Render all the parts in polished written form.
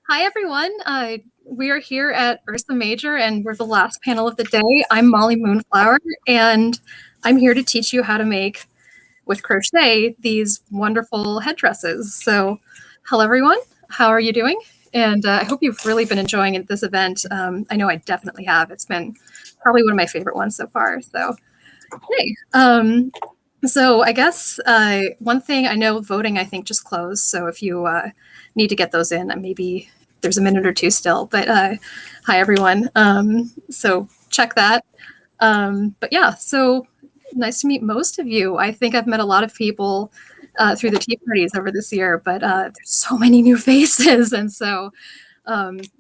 Hi, everyone. We are here at Ursa Major, and we're the last panel of the day. I'm Molly Moonflower, and I'm here to teach you how to make, with crochet, these wonderful headdresses. So, hello, everyone. How are you doing? And I hope you've really been enjoying this event. I know I definitely have. It's been probably one of my favorite ones so far. So, hey. So I guess one thing I know, voting I think just closed. So if you need to get those in, maybe there's a minute or two still. But hi everyone. So check that. But yeah, so nice to meet most of you. I think I've met a lot of people through the tea parties over this year, but there's so many new faces, and so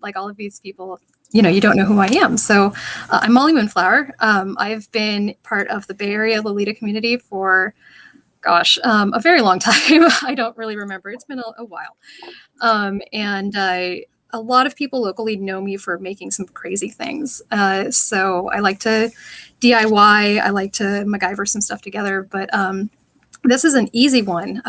like all of these people, you don't know who I am. So I'm Molly Moonflower. I've been part of the Bay Area Lolita community for, gosh, a very long time. I don't really remember. It's been a while. And a lot of people locally know me for making some crazy things. So I like to DIY. I like to MacGyver some stuff together. But this is an easy one.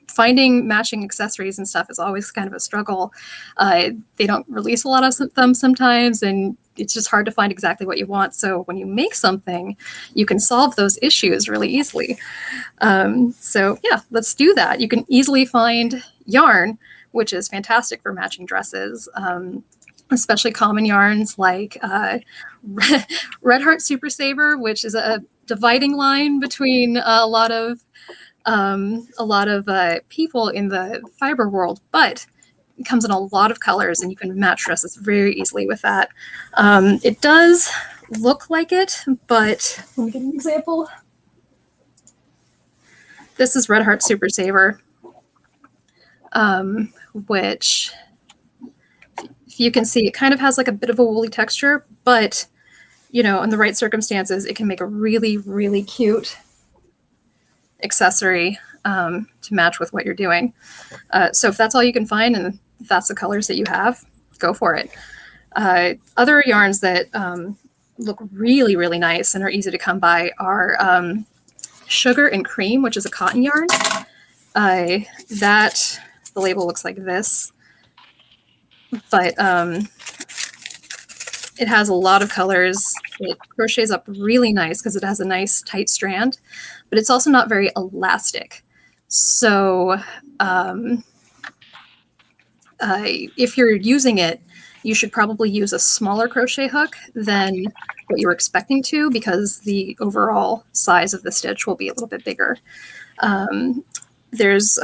Finding matching accessories and stuff is always kind of a struggle. They don't release a lot of them sometimes, and it's just hard to find exactly what you want. So when you make something, you can solve those issues really easily. So yeah, let's do that. You can easily find yarn, which is fantastic for matching dresses, especially common yarns like Red Heart Super Saver, which is a dividing line between a lot of people in the fiber world, but it comes in a lot of colors and you can match dresses very easily with that. It does look like it, but let me give an example. This is Red Heart Super Saver, which, if you can see, it kind of has like a bit of a woolly texture, but in the right circumstances, it can make a really, really cute accessory to match with what you're doing. So if that's all you can find and if that's the colors that you have, go for it. Other yarns that look really, really nice and are easy to come by are Sugar and Cream, which is a cotton yarn. The label looks like this, but it has a lot of colors. It crochets up really nice because it has a nice tight strand, but it's also not very elastic. So if you're using it, you should probably use a smaller crochet hook than what you were expecting to, because the overall size of the stitch will be a little bit bigger. There's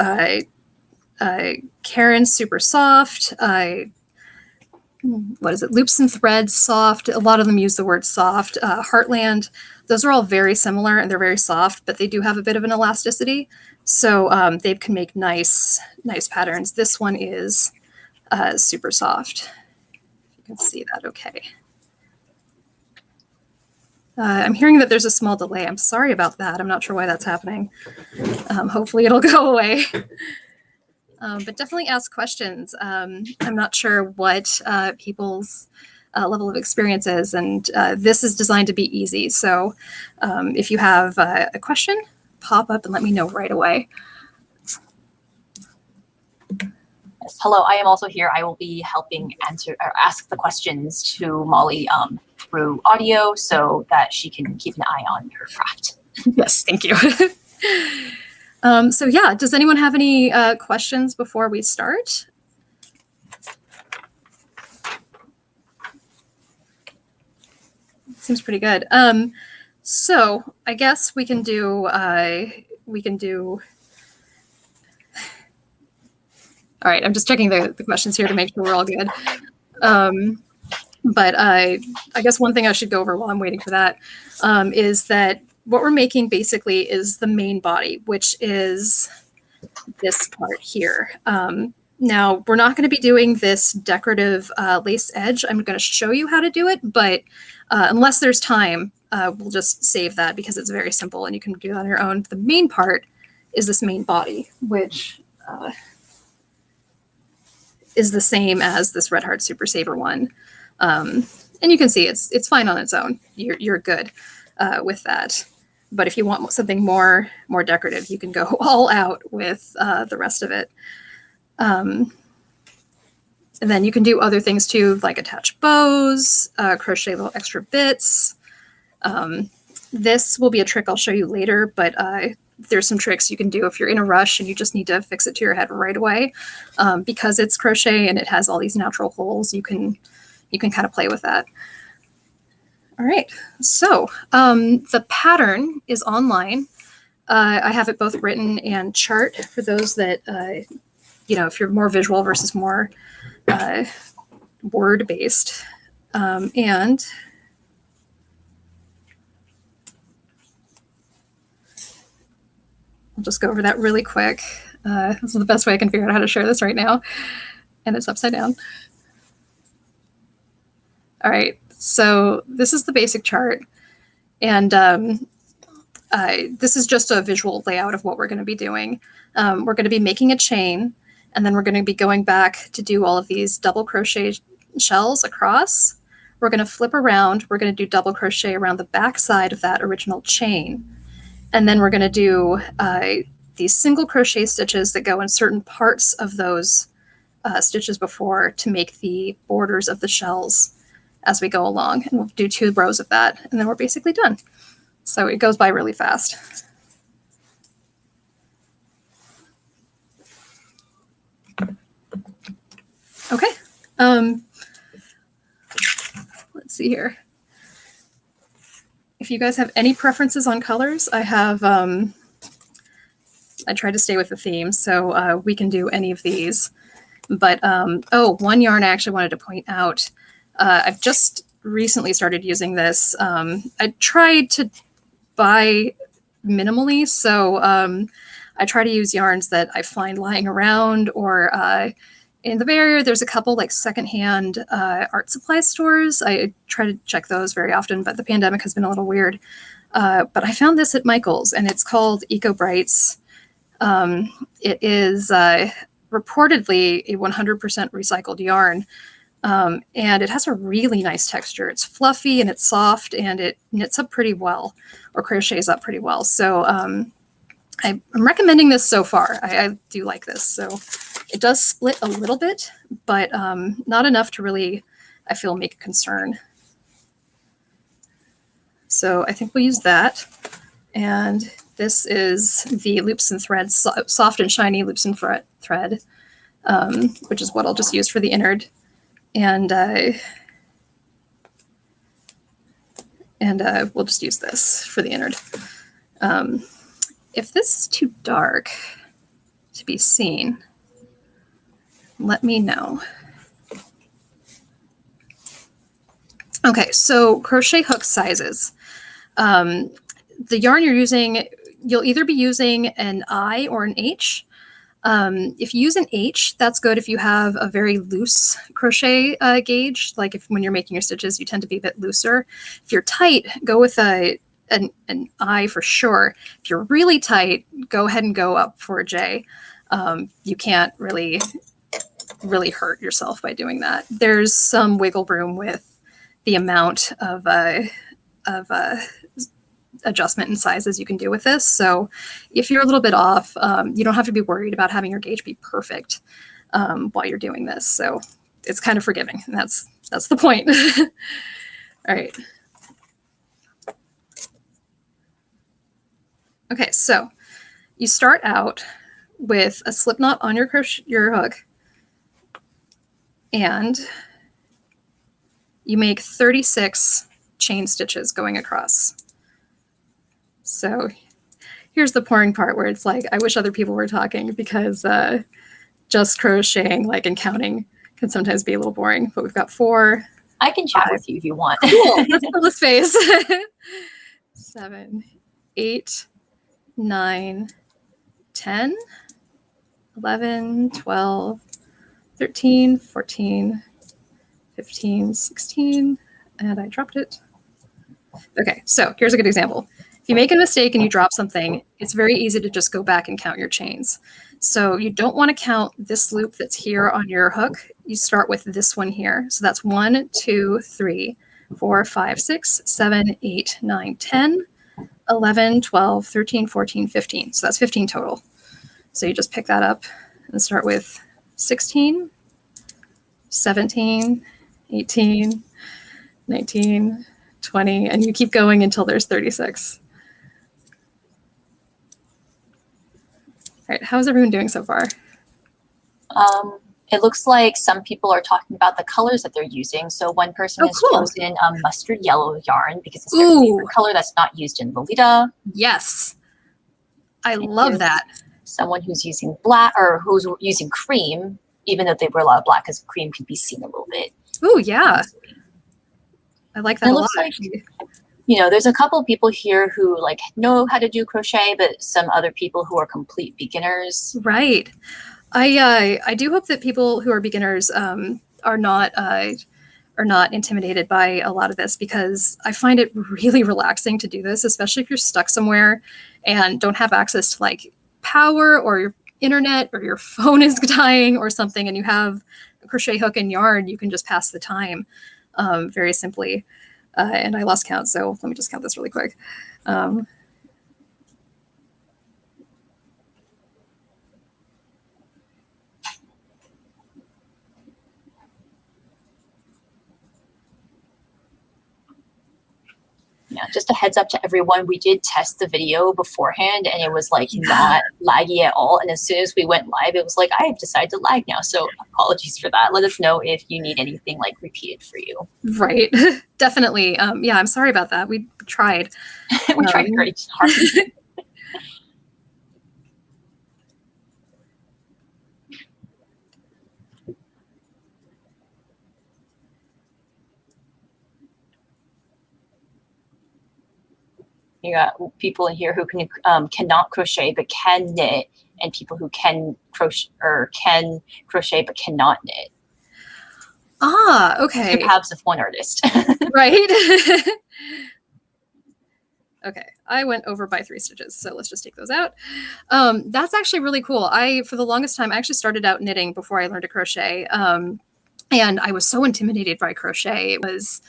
Karen's Super Soft. What is it? Loops and Threads Soft. A lot of them use the word soft. Heartland. Those are all very similar and they're very soft, but they do have a bit of an elasticity. So they can make nice patterns. This one is super soft. You can see that okay. I'm hearing that there's a small delay. I'm sorry about that. I'm not sure why that's happening. Hopefully it'll go away. But definitely ask questions. I'm not sure what people's level of experience is, and this is designed to be easy. So if you have a question, pop up and let me know right away. Yes, hello, I am also here. I will be helping ask the questions to Molly through audio so that she can keep an eye on her craft. Yes, thank you. So yeah, does anyone have any questions before we start? Seems pretty good. So I guess we can do. All right, I'm just checking the questions here to make sure we're all good. But I guess one thing I should go over while I'm waiting for that is that what we're making basically is the main body, which is this part here. Now, we're not going to be doing this decorative lace edge. I'm going to show you how to do it, but unless there's time, we'll just save that because it's very simple and you can do it on your own. The main part is this main body, which is the same as this Red Heart Super Saver one. And you can see it's fine on its own. You're good with that. But if you want something more decorative, you can go all out with the rest of it. And then you can do other things too, like attach bows, crochet little extra bits. This will be a trick I'll show you later, but there's some tricks you can do if you're in a rush and you just need to fix it to your head right away. Because it's crochet and it has all these natural holes, you can kind of play with that. All right, so the pattern is online. I have it both written and chart for those that, if you're more visual versus more word-based. And I'll just go over that really quick. This is the best way I can figure out how to share this right now. And it's upside down. All right, so this is the basic chart. And this is just a visual layout of what we're going to be doing. We're going to be making a chain, and then we're going to be going back to do all of these double crochet shells across. We're going to flip around. We're going to do double crochet around the back side of that original chain. And then we're going to do these single crochet stitches that go in certain parts of those stitches before to make the borders of the shells as we go along. And we'll do 2 rows of that, and then we're basically done. So it goes by really fast. Okay. Let's see here. If you guys have any preferences on colors, I have, I tried to stay with the theme, so we can do any of these. But, one yarn I actually wanted to point out. I've just recently started using this. I tried to buy minimally, so I try to use yarns that I find lying around, or in the Bay Area, there's a couple like secondhand art supply stores. I try to check those very often, but the pandemic has been a little weird. But I found this at Michael's, and it's called Eco Brights. It is reportedly a 100% recycled yarn, and it has a really nice texture. It's fluffy and it's soft, and it knits up pretty well, or crochets up pretty well. So I'm recommending this so far. I do like this. So it does split a little bit, but not enough to really, I feel, make a concern. So I think we'll use that. And this is the loops and threads, soft and shiny loops and thread, which is what I'll just use for the innard. And we'll just use this for the innard. If this is too dark to be seen, let me know. Okay, so crochet hook sizes. The yarn you're using, you'll either be using an I or an H. If you use an H, that's good if you have a very loose crochet gauge. Like when you're making your stitches, you tend to be a bit looser. If you're tight, go with an I for sure. If you're really tight, go ahead and go up for a J. You can't really hurt yourself by doing that. There's some wiggle room with the amount of adjustment in sizes you can do with this. So if you're a little bit off, you don't have to be worried about having your gauge be perfect while you're doing this. So it's kind of forgiving, and that's the point. All right. Okay, so you start out with a slip knot on your hook, and you make 36 chain stitches going across. So here's the boring part where it's like, I wish other people were talking, because just crocheting and counting can sometimes be a little boring, but we've got 4. I can chat with you if you want. Cool, let's fill the space. 7, 8, 9, 10, 11, 12, 13, 14, 15, 16, and I dropped it. Okay, so here's a good example. If you make a mistake and you drop something, it's very easy to just go back and count your chains. So you don't want to count this loop that's here on your hook. You start with this one here. So that's 1, 2, 3, 4, 5, 6, 7, 8, 9, 10, 11, 12, 13, 14, 15. So that's 15 total. So you just pick that up and start with 16, 17, 18, 19, 20, and you keep going until there's 36. All right, how's everyone doing so far? It looks like some people are talking about the colors that they're using. So one person has chosen mustard yellow yarn because it's their favorite color that's not used in Lolita. Yes. I love that. Someone who's using black or who's using cream, even though they wear a lot of black because cream can be seen a little bit. Oh, yeah. I like that a lot. Like, you know, there's a couple of people here who like know how to do crochet, but some other people who are complete beginners. Right. I do hope that people who are beginners are not intimidated by a lot of this, because I find it really relaxing to do this, especially if you're stuck somewhere and don't have access to like power or your internet or your phone is dying or something, and you have a crochet hook and yarn. You can just pass the time very simply. And I lost count, so let me just count this really quick. Yeah, just a heads up to everyone, we did test the video beforehand and it was like not laggy at all. And as soon as we went live, it was like, I have decided to lag now. So apologies for that. Let us know if you need anything like repeated for you. Right. Definitely. Yeah, I'm sorry about that. We tried. We tried very hard. You got people in here who can cannot crochet but can knit, and people who can crochet but cannot knit. Ah, okay. Two halves of one artist. Right. Okay, I went over by 3 stitches, so let's just take those out. That's actually really cool. For the longest time, I actually started out knitting before I learned to crochet. And I was so intimidated by crochet. It was,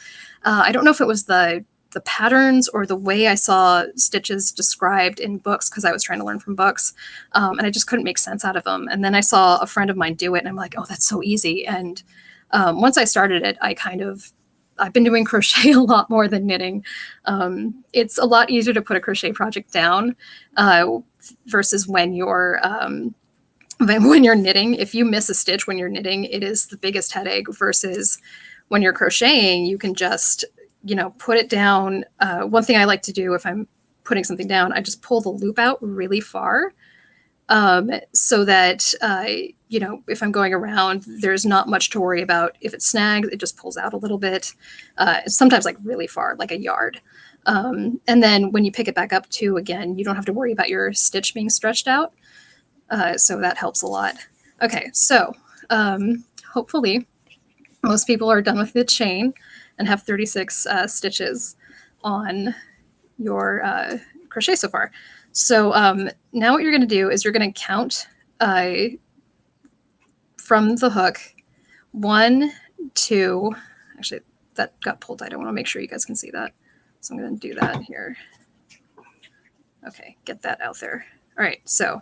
I don't know if it was the patterns or the way I saw stitches described in books, because I was trying to learn from books, and I just couldn't make sense out of them. And then I saw a friend of mine do it, and I'm like, oh, that's so easy. And once I started it, I've been doing crochet a lot more than knitting. It's a lot easier to put a crochet project down versus when you're knitting. If you miss a stitch when you're knitting, it is the biggest headache, versus when you're crocheting, you can just, put it down. One thing I like to do if I'm putting something down, I just pull the loop out really far, so that, if I'm going around, there's not much to worry about. If it snags, it just pulls out a little bit, sometimes like really far, like a yard. And then when you pick it back up too, again, you don't have to worry about your stitch being stretched out. So that helps a lot. Okay, so hopefully most people are done with the chain and have 36 stitches on your crochet so far. So now what you're going to do is you're going to count from the hook 1, 2. Actually, that got pulled tight. I want to make sure you guys can see that. So I'm going to do that here. Okay, get that out there. All right, so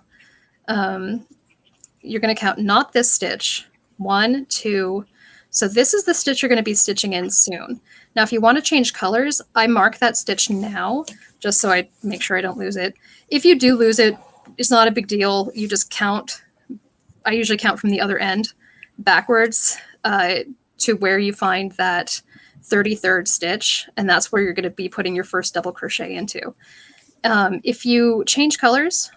you're going to count not this stitch. 1, 2. So this is the stitch you're going to be stitching in soon. Now, if you want to change colors, I mark that stitch now, just so I make sure I don't lose it. If you do lose it, it's not a big deal. You just count. I usually count from the other end backwards to where you find that 33rd stitch, and that's where you're going to be putting your first double crochet into. If you change colors,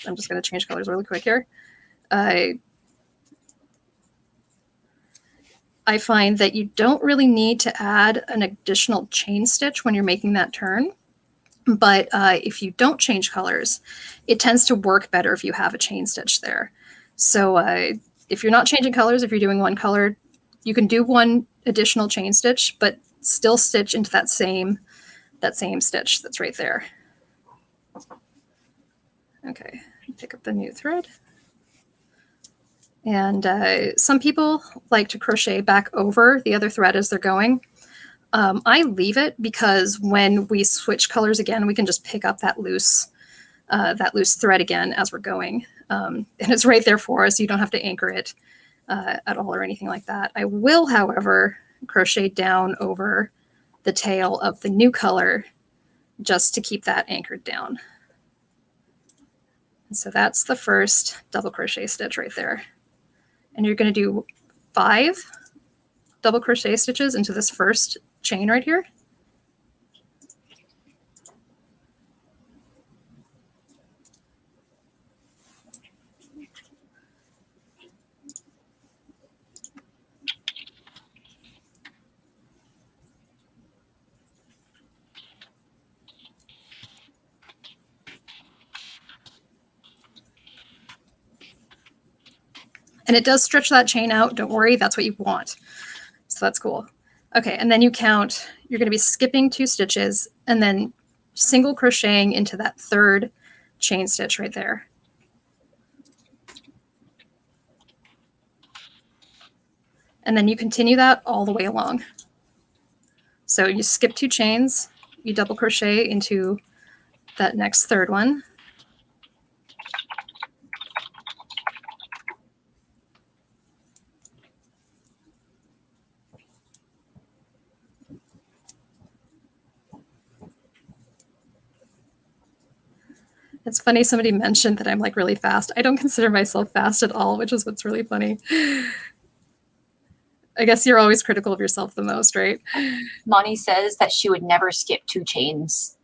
I'm just going to change colors really quick here. I find that you don't really need to add an additional chain stitch when you're making that turn. But if you don't change colors, it tends to work better if you have a chain stitch there. So if you're not changing colors, if you're doing one color, you can do one additional chain stitch, but still stitch into that same stitch that's right there. Okay, pick up the new thread. And some people like to crochet back over the other thread as they're going. I leave it because when we switch colors again, we can just pick up that loose thread again as we're going. And it's right there for us. You don't have to anchor it. at all or anything like that. I will, however, crochet down over the tail of the new color just to keep that anchored down. And so that's the first double crochet stitch right there. And you're going to do 5 double crochet stitches into this first chain right here. And it does stretch that chain out. Don't worry, that's what you want. So that's cool. Okay, and then you count, you're going to be skipping 2 stitches and then single crocheting into that third chain stitch right there. And then you continue that all the way along. So you skip 2 chains, you double crochet into that next third one. It's funny, somebody mentioned that I'm like really fast. I don't consider myself fast at all, which is what's really funny. I guess you're always critical of yourself the most, right? Monty says that she would never skip 2 chains.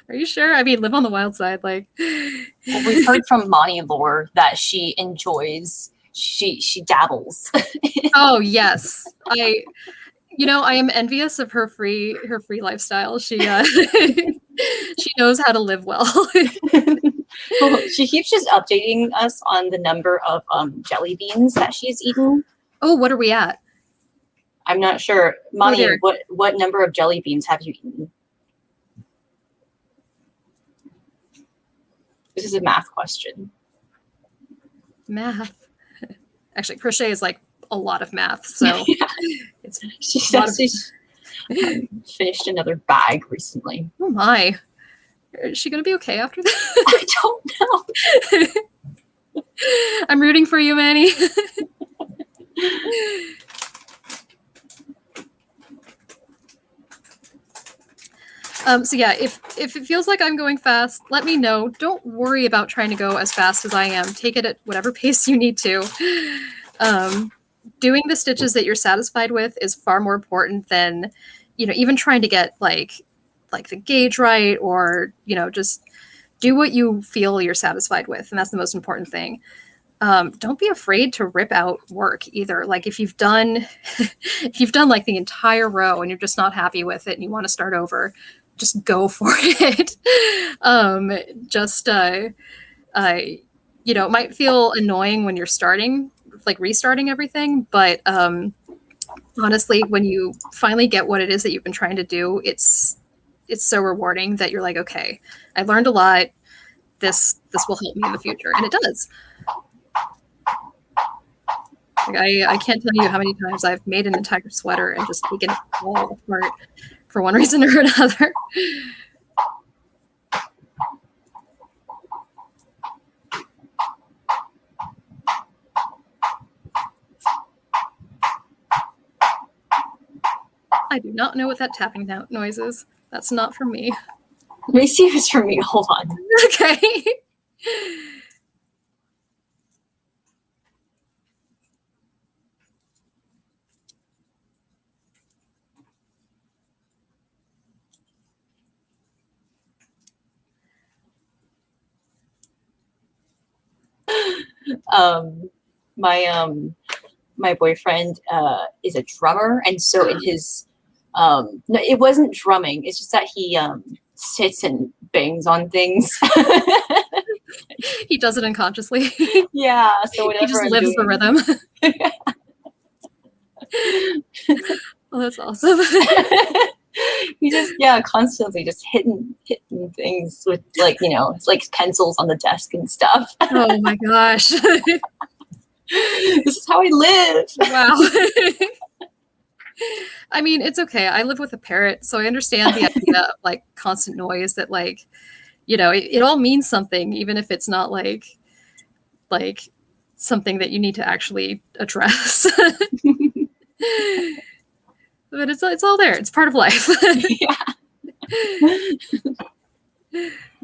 Are you sure? I mean, live on the wild side. Like, well, we've heard from Monty lore that she enjoys, she dabbles. Oh yes, I am envious of her free lifestyle. She she knows how to live well. Well, she keeps just updating us on the number of jelly beans that she's eaten. Oh, what are we at? I'm not sure. Monty, what number of jelly beans have you eaten? This is a math question. Math. Actually, crochet is like a lot of math, so it's she says she's finished another bag recently. Oh my. Is she going to be okay after that? I don't know. I'm rooting for you, Manny. So yeah, if it feels like I'm going fast, let me know. Don't worry about trying to go as fast as I am. Take it at whatever pace you need to. Doing the stitches that you're satisfied with is far more important than, even trying to get like the gauge right, or, just do what you feel you're satisfied with. And that's the most important thing. Don't be afraid to rip out work either. Like if you've done like the entire row and you're just not happy with it and you want to start over, just go for it. It might feel annoying when you're restarting everything, but honestly, when you finally get what it is that you've been trying to do, it's so rewarding that you're like, okay, I learned a lot. This will help me in the future, and it does. Like I can't tell you how many times I've made an entire sweater and just taken it all apart for one reason or another. I do not know what that tapping noise is. That's not for me. Let me see if it's for me. Hold on. Okay. My boyfriend is a drummer, and so in his no, it wasn't drumming. It's just that he sits and bangs on things. He does it unconsciously. Yeah, so whatever. He just lives the rhythm. Oh, that's awesome. He just constantly just hitting things with it's like pencils on the desk and stuff. Oh my gosh. This is how I live. Wow. I mean, it's okay. I live with a parrot, so I understand the idea of like constant noise that it all means something, even if it's not like something that you need to actually address. But it's all there. It's part of life. Yeah.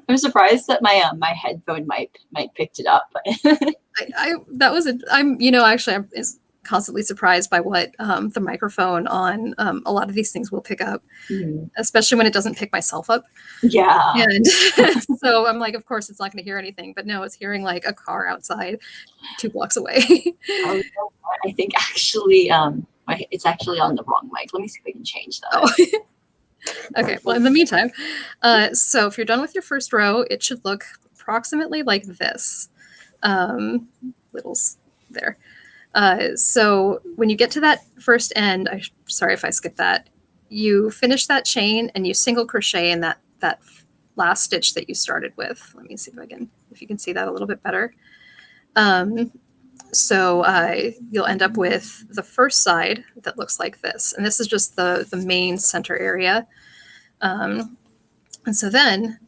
I'm surprised that my headphone mic picked it up. I'm constantly surprised by what the microphone on a lot of these things will pick up, especially when it doesn't pick myself up. Yeah. And so I'm like, of course it's not going to hear anything, but no, it's hearing like a car outside 2 blocks away. Oh, I think actually it's actually on the wrong mic. Let me see if I can change that. Oh. Okay, well, in the meantime, so if you're done with your first row, it should look approximately like this. Littles there. So when you get to that first end, sorry if I skipped that, you finish that chain and you single crochet in that last stitch that you started with. Let me see if you can see that a little bit better. So you'll end up with the first side that looks like this. And this is just the main center area. And so then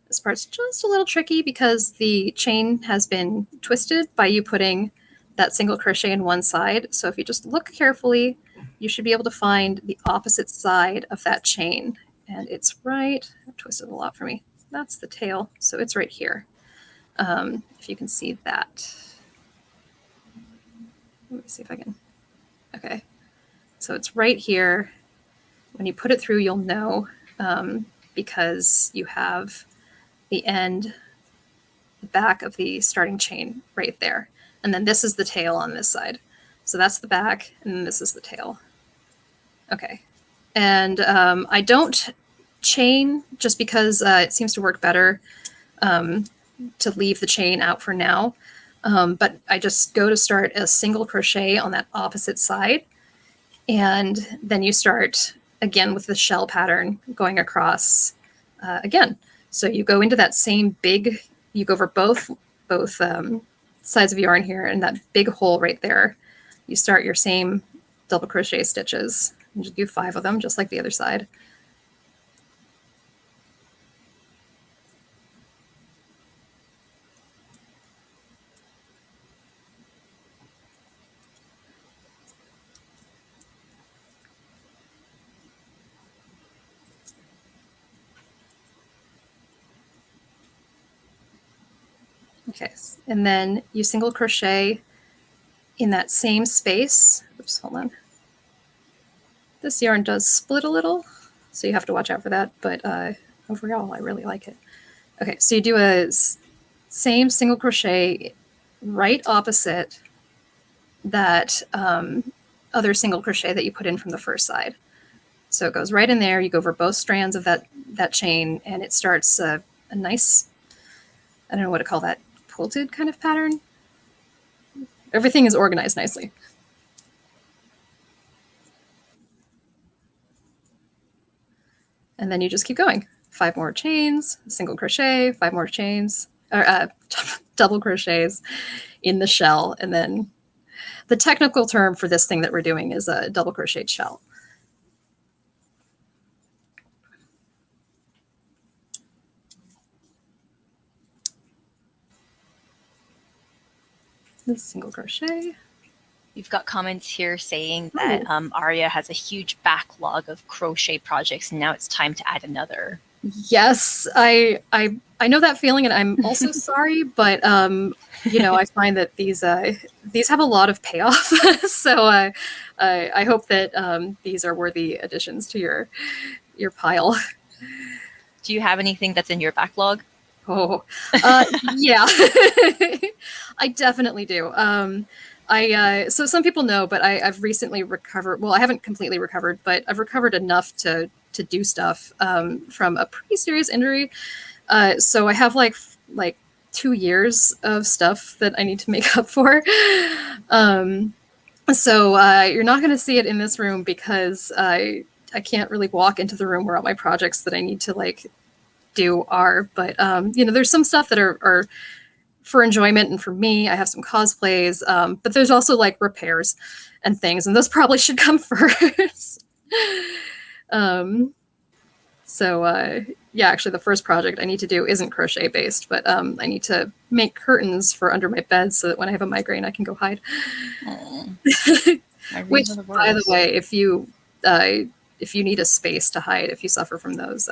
this part's just a little tricky because the chain has been twisted by you putting that single crochet in one side. So if you just look carefully, you should be able to find the opposite side of that chain. And it's right, I've twisted a lot for me. That's the tail. So it's right here. If you can see that. Let me see if I can. Okay. So it's right here. When you put it through, you'll know because you have the end, the back of the starting chain right there. And then this is the tail on this side. So that's the back, and then this is the tail. Okay. And I don't chain just because it seems to work better to leave the chain out for now. But I just go to start a single crochet on that opposite side. And then you start again with the shell pattern going across again. So you go into that same you go over both sides of yarn here, and that big hole right there, you start your same double crochet stitches. You just do 5 of them, just like the other side. Okay, and then you single crochet in that same space. Oops, hold on. This yarn does split a little, so you have to watch out for that, but overall I really like it. Okay, so you do a same single crochet right opposite that other single crochet that you put in from the first side. So it goes right in there, you go over both strands of that chain, and it starts a nice, I don't know what to call that, quilted kind of pattern. Everything is organized nicely. And then you just keep going. 5 more chains, single crochet, 5 more chains, or double crochets in the shell. And then the technical term for this thing that we're doing is a double crochet shell. This single crochet. We've got comments here saying that Aria has a huge backlog of crochet projects, and now it's time to add another. Yes, I know that feeling, and I'm also sorry, but you know, I find that these have a lot of payoff. So I hope that these are worthy additions to your pile. Do you have anything that's in your backlog? Oh, yeah, I definitely do. So some people know, but I've recently recovered. Well, I haven't completely recovered, but I've recovered enough to do stuff from a pretty serious injury. So I have like 2 years of stuff that I need to make up for. So you're not going to see it in this room because I can't really walk into the room where all my projects that I need to like do are. But you know, there's some stuff that are for enjoyment and for me. I have some cosplays, but there's also like repairs and things, and those probably should come first. So yeah, actually the first project I need to do isn't crochet based, but I need to make curtains for under my bed so that when I have a migraine, I can go hide. Which, by the way, if you need a space to hide, if you suffer from those,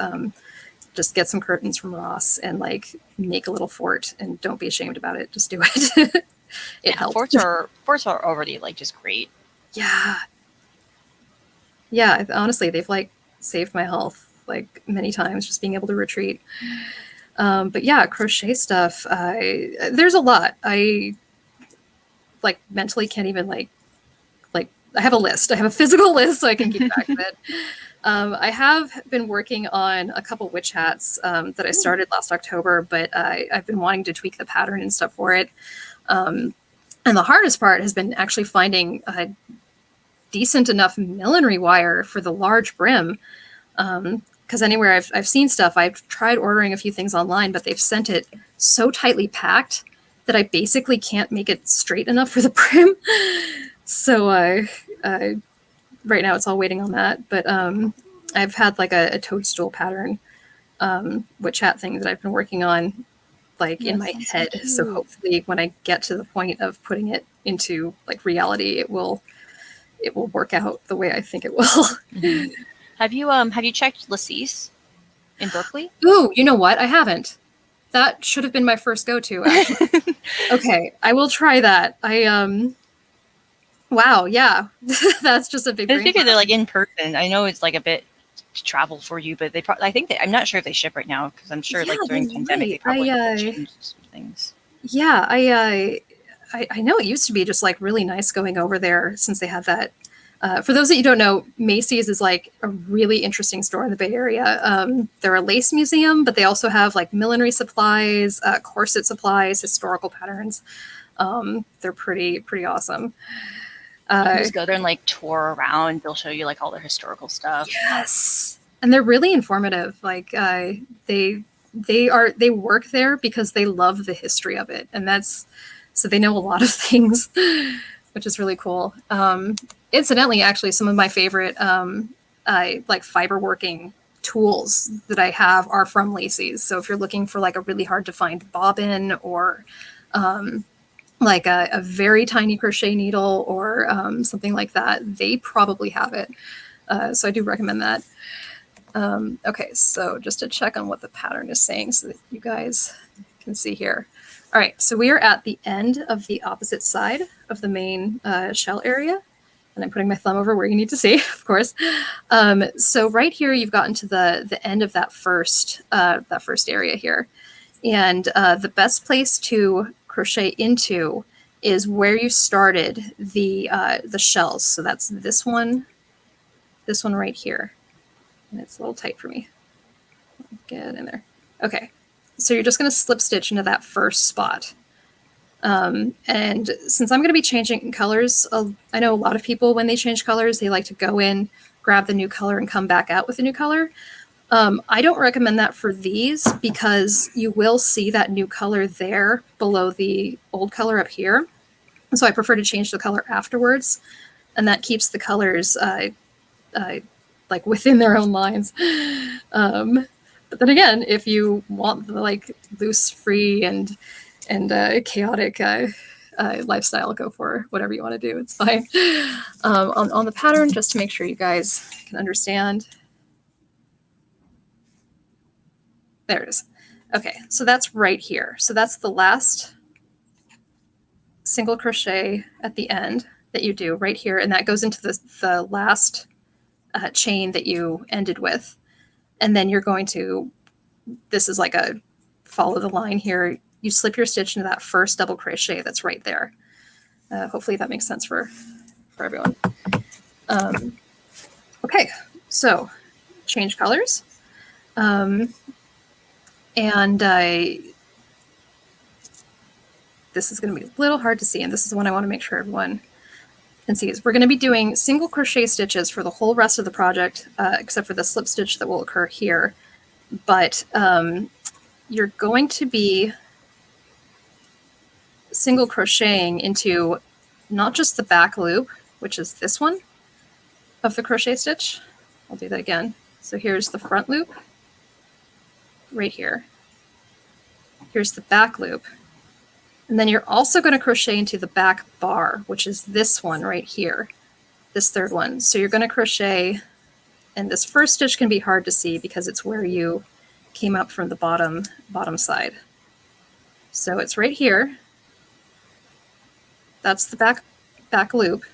just get some curtains from Ross and like make a little fort, and don't be ashamed about it. Just do it. It helps. Forts are already like just great. Yeah, honestly, they've like saved my health like many times, just being able to retreat. But yeah, crochet stuff, there's a lot. I like mentally can't even like I have a list. I have a physical list so I can keep track of it. I have been working on a couple witch hats that I started last October, but I've been wanting to tweak the pattern and stuff for it. And the hardest part has been actually finding a decent enough millinery wire for the large brim. Because anywhere I've seen stuff, I've tried ordering a few things online, but they've sent it so tightly packed that I basically can't make it straight enough for the brim. So right now it's all waiting on that. But I've had like a toadstool pattern witch hat thing that I've been working on like in my head. So hopefully when I get to the point of putting it into like reality, it will work out the way I think it will. Mm-hmm. Have you checked Lacis in Berkeley? Ooh, you know what? I haven't. That should have been my first go-to, actually. Okay, I will try that. Wow, yeah. That's just a big I figure they're like in person. I know it's like a bit travel for you, but I'm not sure if they ship right now, because I'm sure like during the pandemic they probably changed some things. Yeah, I know it used to be just like really nice going over there since they had that. For those that you don't know, Macy's is like a really interesting store in the Bay Area. They're a lace museum, but they also have like millinery supplies, corset supplies, historical patterns. They're pretty awesome. You can just go there and like tour around. They'll show you like all their historical stuff. Yes, and they're really informative. Like they work there because they love the history of it, and so they know a lot of things, which is really cool. Incidentally, actually, some of my favorite like fiber working tools that I have are from Lacey's. So if you're looking for like a really hard to find bobbin, or like a very tiny crochet needle, or something like that, they probably have it. So I do recommend that. Okay, so just to check on what the pattern is saying so that you guys can see here. All right, so we are at the end of the opposite side of the main shell area. And I'm putting my thumb over where you need to see, of course. So right here, you've gotten to the end of that first area here. And the best place to crochet into is where you started the shells. So that's this one right here. And it's a little tight for me. Get in there. Okay, so you're just going to slip stitch into that first spot. And since I'm going to be changing colors, I know a lot of people, when they change colors, they like to go in, grab the new color, and come back out with a new color. I don't recommend that for these, because you will see that new color there below the old color up here. So I prefer to change the color afterwards, and that keeps the colors like within their own lines. But then again, if you want the like loose, free, and chaotic lifestyle, go for whatever you want to do. It's fine. On the pattern, just to make sure you guys can understand. There it is. Okay, so that's right here. So that's the last single crochet at the end that you do right here, and that goes into the last chain that you ended with. And then you're going to, this is like a follow the line here. You slip your stitch into that first double crochet that's right there. Hopefully that makes sense for everyone. Okay, so change colors. And this is going to be a little hard to see, and this is the one I want to make sure everyone can see. Is we're going to be doing single crochet stitches for the whole rest of the project, except for the slip stitch that will occur here. But you're going to be single crocheting into not just the back loop, which is this one of the crochet stitch. I'll do that again. So here's the front loop. right here. Here's the back loop. And then you're also going to crochet into the back bar, which is this one right here, this third one. So you're going to crochet, and this first stitch can be hard to see because it's where you came up from the bottom side. So it's right here. That's the back loop.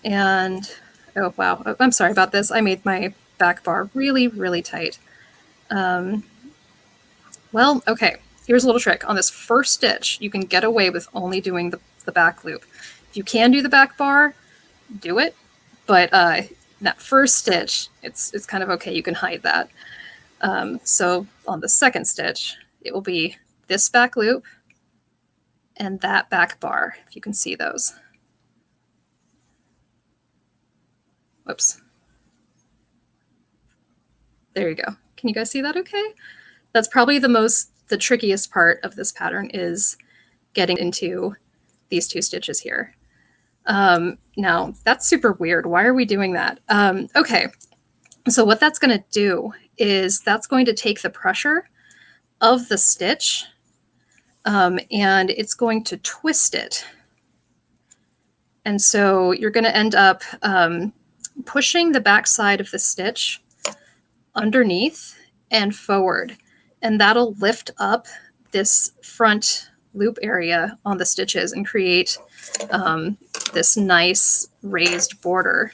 And oh wow, I'm sorry about this. I made my back bar really, really tight. Well, okay, here's a little trick. On this first stitch, you can get away with only doing the back loop. If you can do the back bar, do it. But that first stitch, it's kind of okay. You can hide that. So on the second stitch, it will be this back loop and that back bar, if you can see those. Whoops. There you go. Can you guys see that okay? That's probably the trickiest part of this pattern is getting into these two stitches here. Now that's super weird. Why are we doing that? Okay, so what that's going to do is that's going to take the pressure of the stitch and it's going to twist it. And so you're going to end up pushing the back side of the stitch underneath and forward, and that'll lift up this front loop area on the stitches and create this nice raised border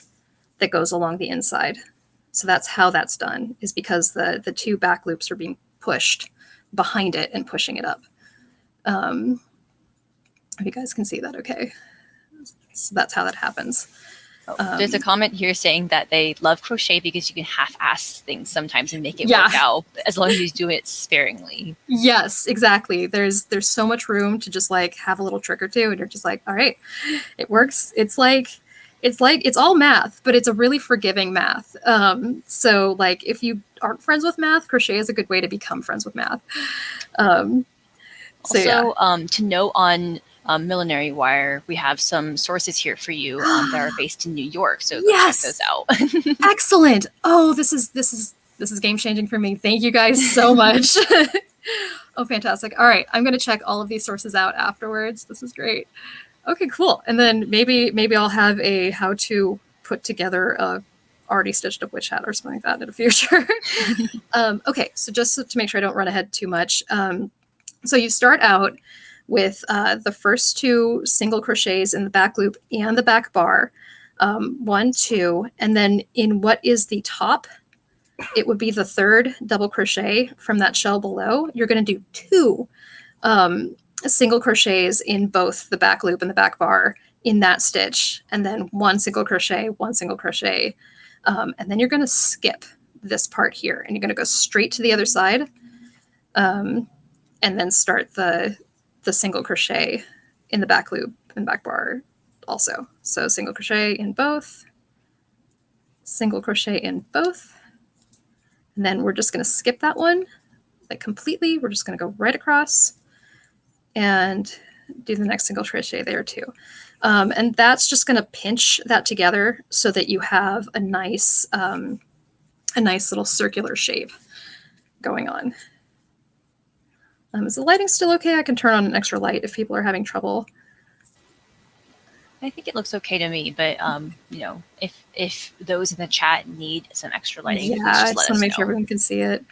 that goes along the inside. So that's how that's done, is because the two back loops are being pushed behind it and pushing it up. If you guys can see that okay. So that's how that happens. There's a comment here saying that they love crochet because you can half-ass things sometimes and make it work out as long as you do it sparingly. Yes, exactly. There's so much room to just like have a little trick or two, and you're just like, all right, it works. It's all math, but it's a really forgiving math. So like if you aren't friends with math, crochet is a good way to become friends with math. To note on Millinery Wire, we have some sources here for you that are based in New York, so go check those out. Excellent. Oh, this is game changing for me. Thank you guys so much. Oh, fantastic. All right, I'm going to check all of these sources out afterwards. This is great. Okay, cool. And then maybe I'll have a how to put together a already stitched up witch hat or something like that in the future. Okay, so just to make sure I don't run ahead too much. So you start out with the first two single crochets in the back loop and the back bar, 1, 2, and then in what is the top, it would be the third double crochet from that shell below. You're going to do 2 single crochets in both the back loop and the back bar in that stitch, and then 1 single crochet, 1 single crochet, and then you're going to skip this part here, and you're going to go straight to the other side, and then start the single crochet in the back loop and back bar also. So single crochet in both, single crochet in both, and then we're just going to skip that one like completely. We're just going to go right across and do the next single crochet there too. And that's just going to pinch that together so that you have a nice little circular shape going on. Is the lighting still okay? I can turn on an extra light if people are having trouble. I think it looks okay to me, but if those in the chat need some extra lighting, please just I just want to make sure everyone can see it.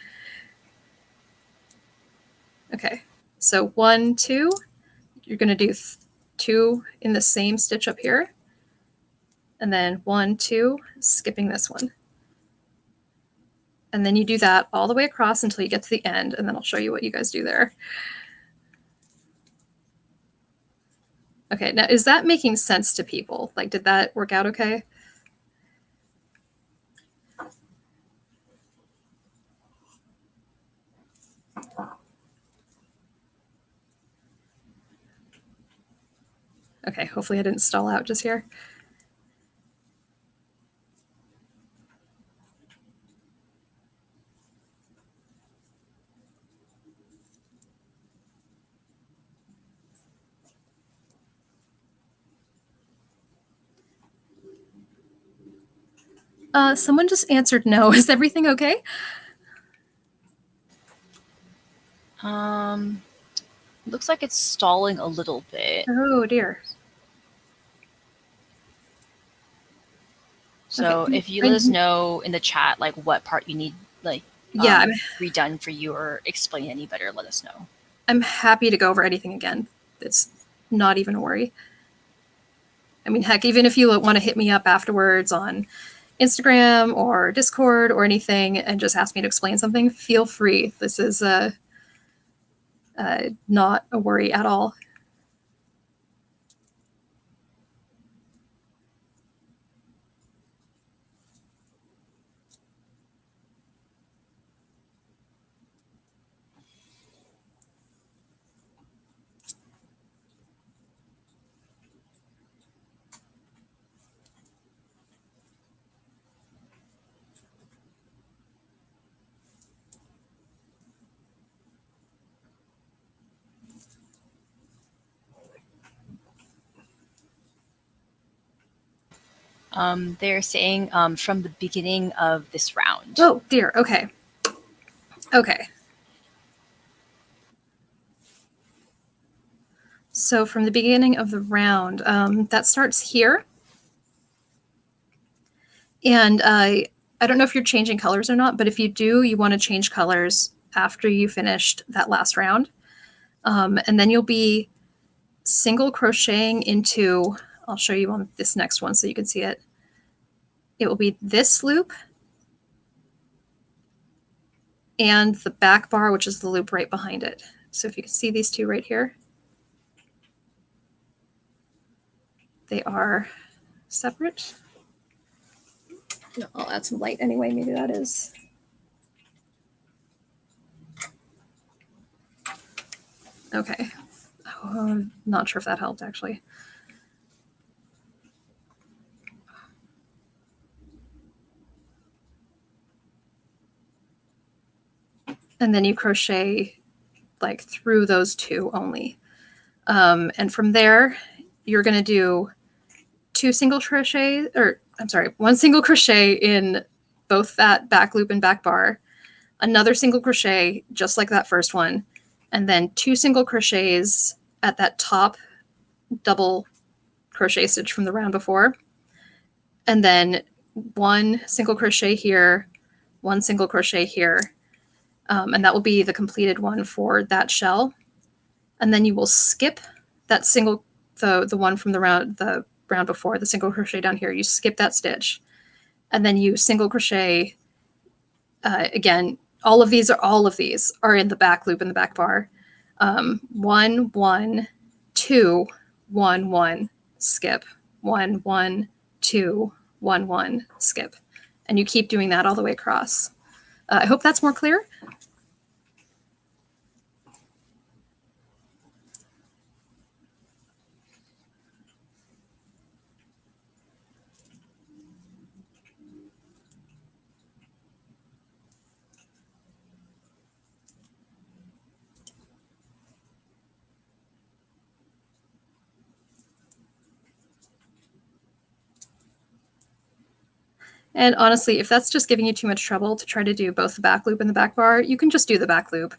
Okay, so 1, 2. You're going to do 2 in the same stitch up here, and then 1, 2, skipping this one. And then you do that all the way across until you get to the end, and then I'll show you what you guys do there. Okay, now is that making sense to people? Like, did that work out okay? Okay, hopefully I didn't stall out just here. Someone just answered no. Is everything okay? Looks like it's stalling a little bit. Oh dear. So Okay. if you let us know in the chat like what part you need like redone for you or explain any better, let us know. I'm happy to go over anything again. It's not even a worry. I mean, heck, even if you want to hit me up afterwards on Instagram or Discord or anything and just ask me to explain something, feel free. This is not a worry at all. They're saying from the beginning of this round. Oh dear. Okay. Okay. So from the beginning of the round, that starts here. And I don't know if you're changing colors or not, but if you do, you want to change colors after you finished that last round. And then you'll be single crocheting into, I'll show you on this next one so you can see it. It will be this loop and the back bar, which is the loop right behind it. So if you can see these two right here, they are separate. No, I'll add some light anyway, maybe that is. Okay. Oh, I'm not sure if that helped actually. And then you crochet like through those two only. And from there, you're going to do one single crochet in both that back loop and back bar, another single crochet just like that first one, and then 2 single crochets at that top double crochet stitch from the round before, and then 1 single crochet here, 1 single crochet here, and that will be the completed one for that shell. And then you will skip that single, the one from the round before, the single crochet down here. You skip that stitch, and then you single crochet again. All of these are in the back loop in the back bar. 1 1 2 1 1 skip, 1 1 2 1 1 skip, and you keep doing that all the way across. I hope that's more clear. And honestly, if that's just giving you too much trouble to try to do both the back loop and the back bar, you can just do the back loop.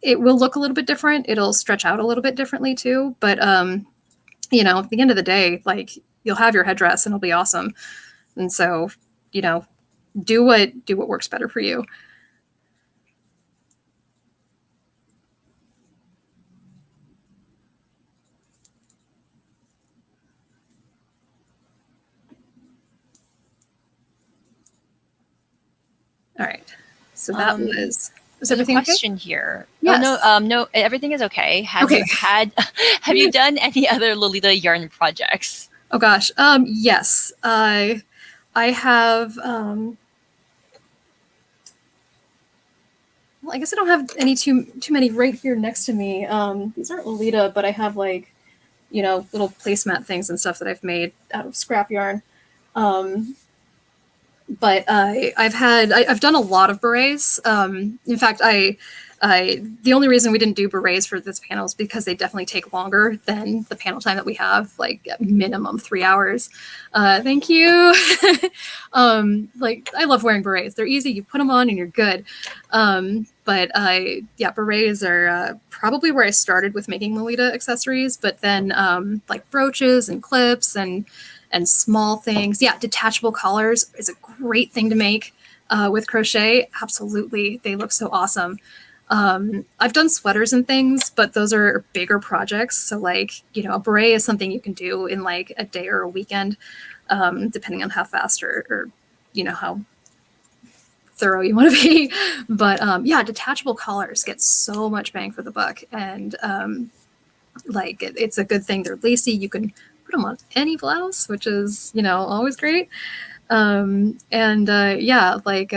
It will look a little bit different. It'll stretch out a little bit differently too. But, you know, at the end of the day, like you'll have your headdress and it'll be awesome. And so, you know, do what works better for you. All right. So that was everything a question okay? Here. Yes. Oh, no, everything is okay. Have you done any other Lolita yarn projects? Oh gosh. Yes. I have well, I guess I don't have any too many right here next to me. These aren't Lolita, but I have like, you know, little placemat things and stuff that I've made out of scrap yarn. But I've done a lot of berets. In fact, I The only reason we didn't do berets for this panel is because they definitely take longer than the panel time that we have, like at minimum 3 hours. Thank you. Like, I love wearing berets. They're easy. You put them on and you're good. But yeah, berets are probably where I started with making Lolita accessories, but then like brooches and clips and small things. Yeah, detachable collars is a great thing to make with crochet. Absolutely. They look so awesome. I've done sweaters and things, but those are bigger projects. So like, you know, a beret is something you can do in like a day or a weekend, depending on how fast or you know, how thorough you want to be. But yeah, detachable collars get so much bang for the buck. And like it's a good thing. They're lacy. You can put them on any blouse, which is, you know, always great. And yeah, like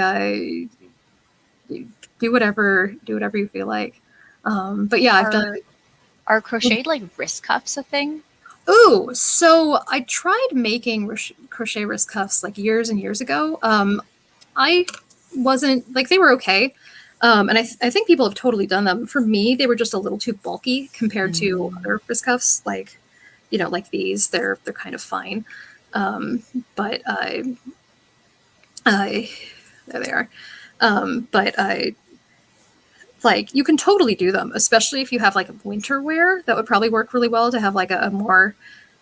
do whatever you feel like. But yeah, I've done. Are crocheted like wrist cuffs a thing? Ooh, so I tried making crochet wrist cuffs like years and years ago. I wasn't like, they were okay. And I think people have totally done them. For me, they were just a little too bulky compared to other wrist cuffs, like, you know, like these. They're kind of fine. But there they are. But like, you can totally do them, especially if you have like winter wear. That would probably work really well to have like a more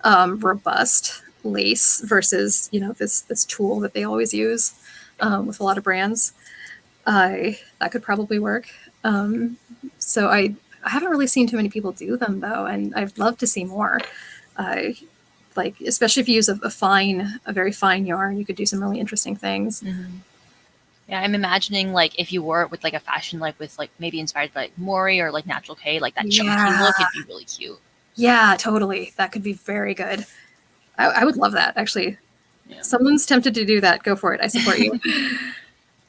robust lace versus, you know, this tulle that they always use with a lot of brands. That could probably work. So I haven't really seen too many people do them though, and I'd love to see more. Like, especially if you use a very fine yarn, you could do some really interesting things. Yeah, I'm imagining like if you wore it with like a fashion, like with like maybe inspired by like Mori or like Natural K, like that chunky look, it'd be really cute. Yeah, totally. That could be very good. I would love that, actually. Yeah. Someone's tempted to do that. Go for it. I support you.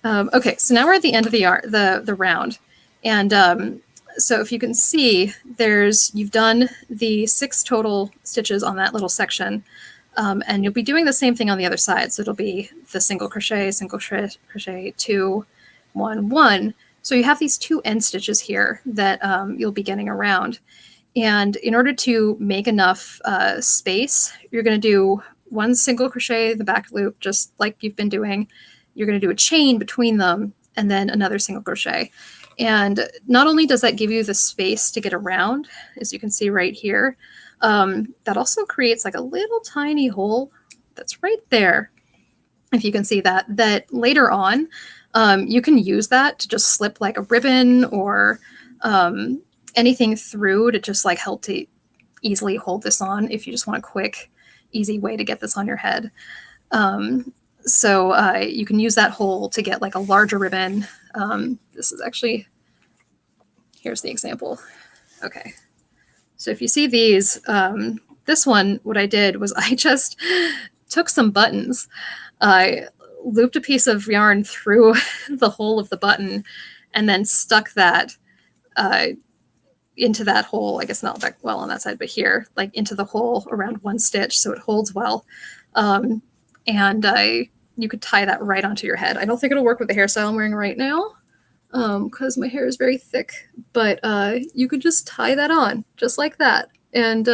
Okay, so now we're at the end of the round. And so if you can see, you've done the 6 total stitches on that little section. And you'll be doing the same thing on the other side. So it'll be the single crochet, 2, 1, 1. So you have these 2 end stitches here that you'll be getting around. And in order to make enough space, you're going to do 1 single crochet in the back loop, just like you've been doing. You're going to do a chain between them and then another single crochet. And not only does that give you the space to get around, as you can see right here, that also creates like a little tiny hole that's right there. If you can see that later on, you can use that to just slip like a ribbon or anything through to just like help to easily hold this on if you just want a quick, easy way to get this on your head. So you can use that hole to get like a larger ribbon. This is actually, here's the example. Okay. So if you see these, this one, what I did was I just took some buttons. I looped a piece of yarn through the hole of the button and then stuck that into that hole. I guess not that well on that side, but here, like into the hole around 1 stitch so it holds well. And you could tie that right onto your head. I don't think it'll work with the hairstyle I'm wearing right now, because my hair is very thick, but you could just tie that on just like that. And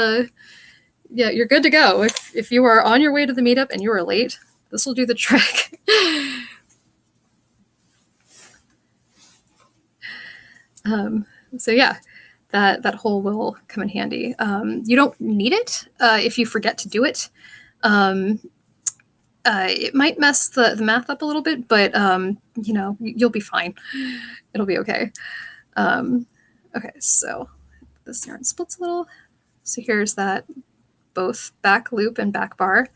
yeah, you're good to go. If you are on your way to the meetup and you are late, this will do the trick. So yeah, that hole will come in handy. You don't need it if you forget to do it. It might mess the math up a little bit, but you know, you'll be fine. It'll be okay. Okay, so this yarn splits a little. So here's that both back loop and back bar.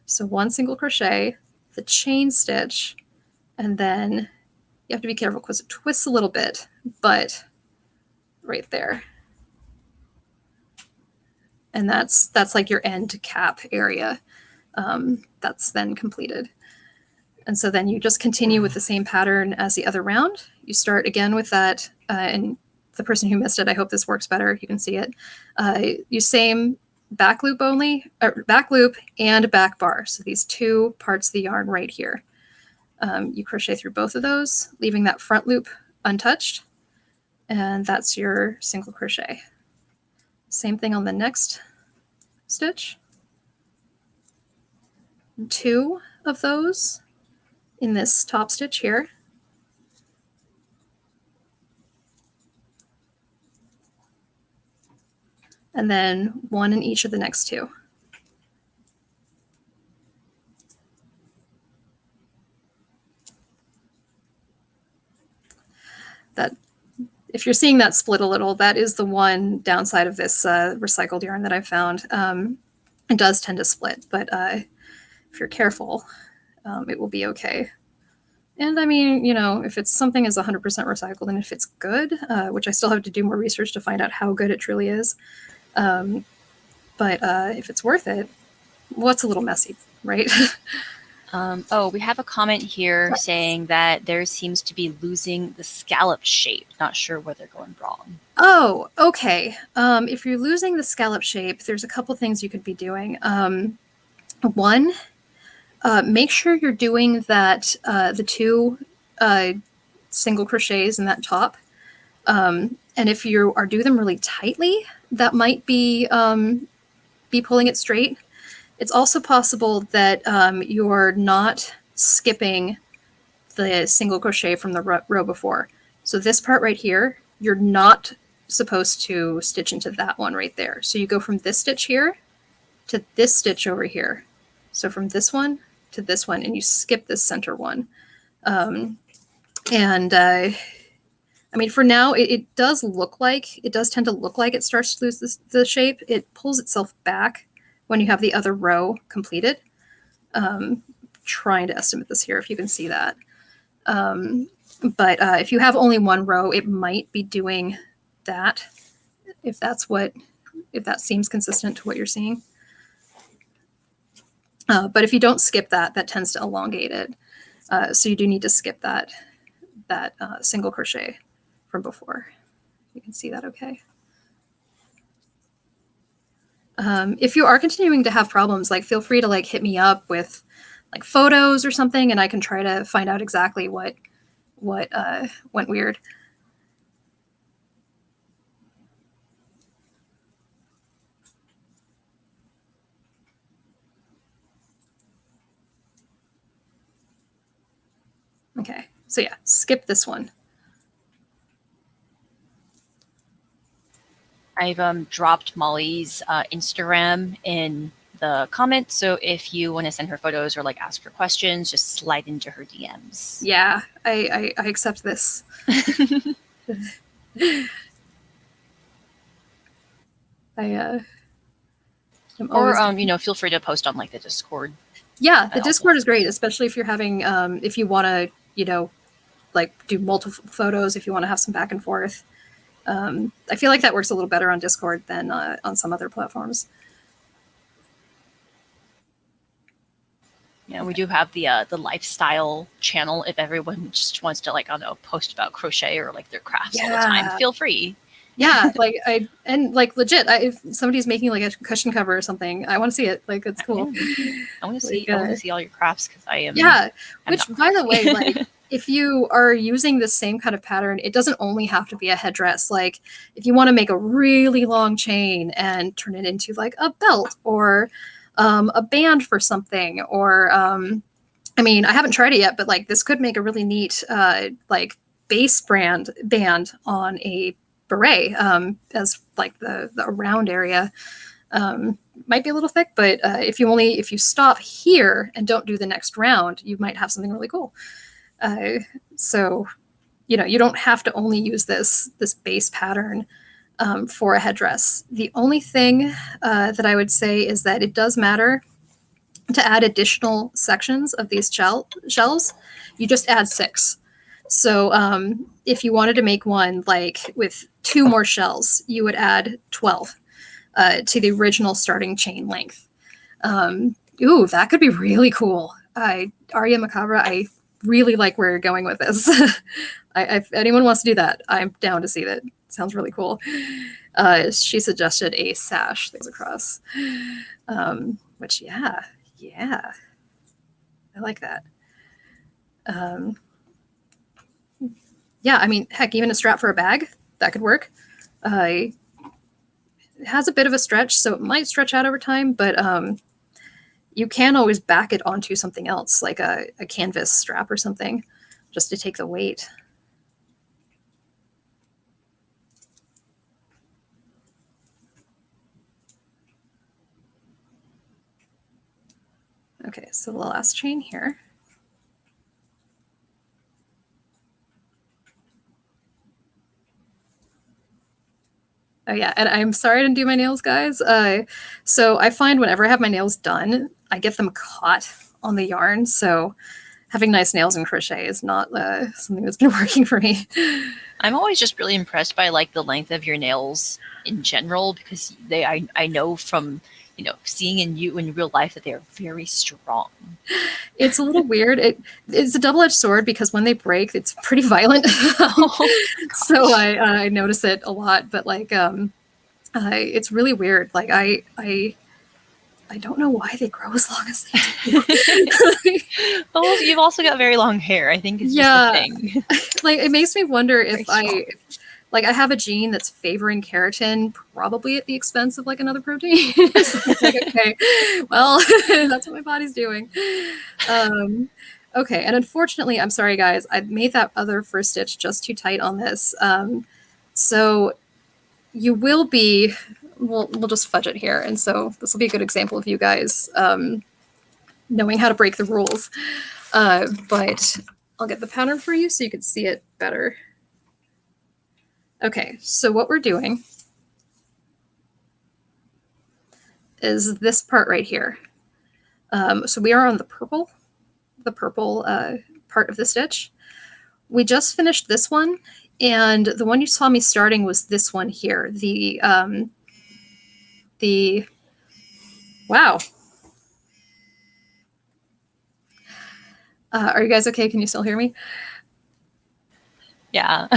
So 1 single crochet, the chain stitch, and then you have to be careful because it twists a little bit, but right there. And that's like your end cap area. That's then completed. And so then you just continue with the same pattern as the other round. You start again with that, and the person who missed it, I hope this works better. You can see it. You same back loop only, back loop and back bar. So these 2 parts of the yarn right here. You crochet through both of those, leaving that front loop untouched. And that's your single crochet. Same thing on the next stitch. 2 of those in this top stitch here. And then 1 in each of the next 2. That, if you're seeing that split a little, that is the one downside of this recycled yarn that I found. It does tend to split, but if you're careful, it will be okay. And I mean, you know, if it's something is 100% recycled and if it's good, which I still have to do more research to find out how good it truly is. But if it's worth it, well, it's a little messy, right? Oh, we have a comment here saying that there seems to be losing the scallop shape. Not sure where they're going wrong. Oh, okay. If you're losing the scallop shape, there's a couple things you could be doing. One, make sure you're doing that the 2 single crochets in that top. And if you are doing them really tightly, that might be pulling it straight. It's also possible that you're not skipping the single crochet from the row before. So this part right here, you're not supposed to stitch into that one right there. So you go from this stitch here to this stitch over here. So from this one to this one, and you skip this center one. I mean, for now, it does tend to look like it starts to lose the shape. It pulls itself back when you have the other row completed. Trying to estimate this here, if you can see that. But if you have only one row, it might be doing that, if that seems consistent to what you're seeing. But if you don't skip that, that tends to elongate it. So you do need to skip that single crochet from before. You can see that okay. If you are continuing to have problems, like feel free to like hit me up with like photos or something, and I can try to find out exactly what went weird. Okay, so yeah, skip this one. I've dropped Molly's Instagram in the comments, so if you want to send her photos or like ask her questions, just slide into her DMs. Yeah, I accept this. Or you know, feel free to post on like the Discord. Yeah, the Discord is great, especially if you're having if you want to, you know, like do multiple photos, if you want to have some back and forth. I feel like that works a little better on Discord than on some other platforms. Yeah, we do have the lifestyle channel. If everyone just wants to like, I don't know, post about crochet or like their crafts all the time, feel free. Yeah, like legit, if somebody's making like a cushion cover or something, I want to see it. Like, it's cool. I want to see. I want to see all your crafts because I am. Yeah, which by the way, like if you are using the same kind of pattern, it doesn't only have to be a headdress. Like if you want to make a really long chain and turn it into like a belt or a band for something, or I mean, I haven't tried it yet, but like this could make a really neat like base band on a beret as like the round area. Might be a little thick, but if you stop here and don't do the next round, you might have something really cool. So, you know, you don't have to only use this base pattern for a headdress. The only thing that I would say is that it does matter to add additional sections of these shells. You just add 6. So if you wanted to make one like with 2 more shells, you would add 12 to the original starting chain length. Ooh, that could be really cool. Aria Macabre, I really like where you're going with this. If anyone wants to do that, I'm down to see that. Sounds really cool. She suggested a sash that goes across, which yeah, I like that. Yeah, I mean, heck, even a strap for a bag, that could work. It has a bit of a stretch, so it might stretch out over time, but you can always back it onto something else, like a canvas strap or something, just to take the weight. Okay, so the last chain here. Oh yeah, and I'm sorry I didn't do my nails, guys. So I find whenever I have my nails done, I get them caught on the yarn. So having nice nails in crochet is not something that's been working for me. I'm always just really impressed by like the length of your nails in general, because I know from seeing you in real life that they are very strong. It's a little weird. It's a double-edged sword because when they break, it's pretty violent. So I notice it a lot, but like it's really weird. Like I don't know why they grow as long as they do. Well, you've also got very long hair, I think is just the thing. Like it makes me wonder if I have a gene that's favoring keratin, probably at the expense of like another protein. Like, okay, well, that's what my body's doing. Okay, and unfortunately, I'm sorry guys, I made that other first stitch just too tight on this. So you will be, we'll just fudge it here. And so this will be a good example of you guys knowing how to break the rules. But I'll get the pattern for you so you can see it better. Okay, so what we're doing is this part right here. So we are on the purple part of the stitch. We just finished this one, and the one you saw me starting was this one here. Wow. Are you guys okay? Can you still hear me? Yeah.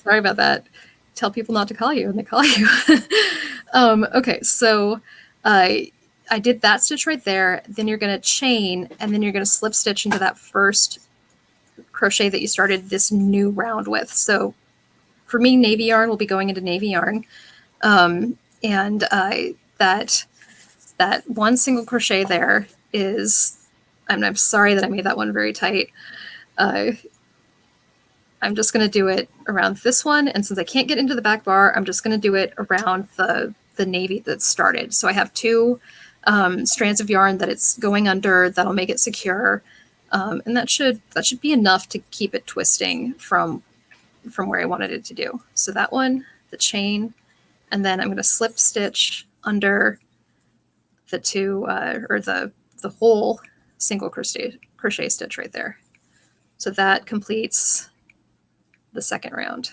Sorry about that. Tell people not to call you and they call you. Okay, so I did that stitch right there. Then you're going to chain, and then you're going to slip stitch into that first crochet that you started this new round with. So for me, navy yarn will be going into navy yarn. And that one single crochet there is, I'm sorry that I made that one very tight. I'm just going to do it around this one. And since I can't get into the back bar, I'm just going to do it around the navy that started. So I have two strands of yarn that it's going under that'll make it secure. And that should be enough to keep it twisting from where I wanted it to do. So that one, the chain, and then I'm going to slip stitch under the two or the whole single crochet stitch right there. So that completes the second round.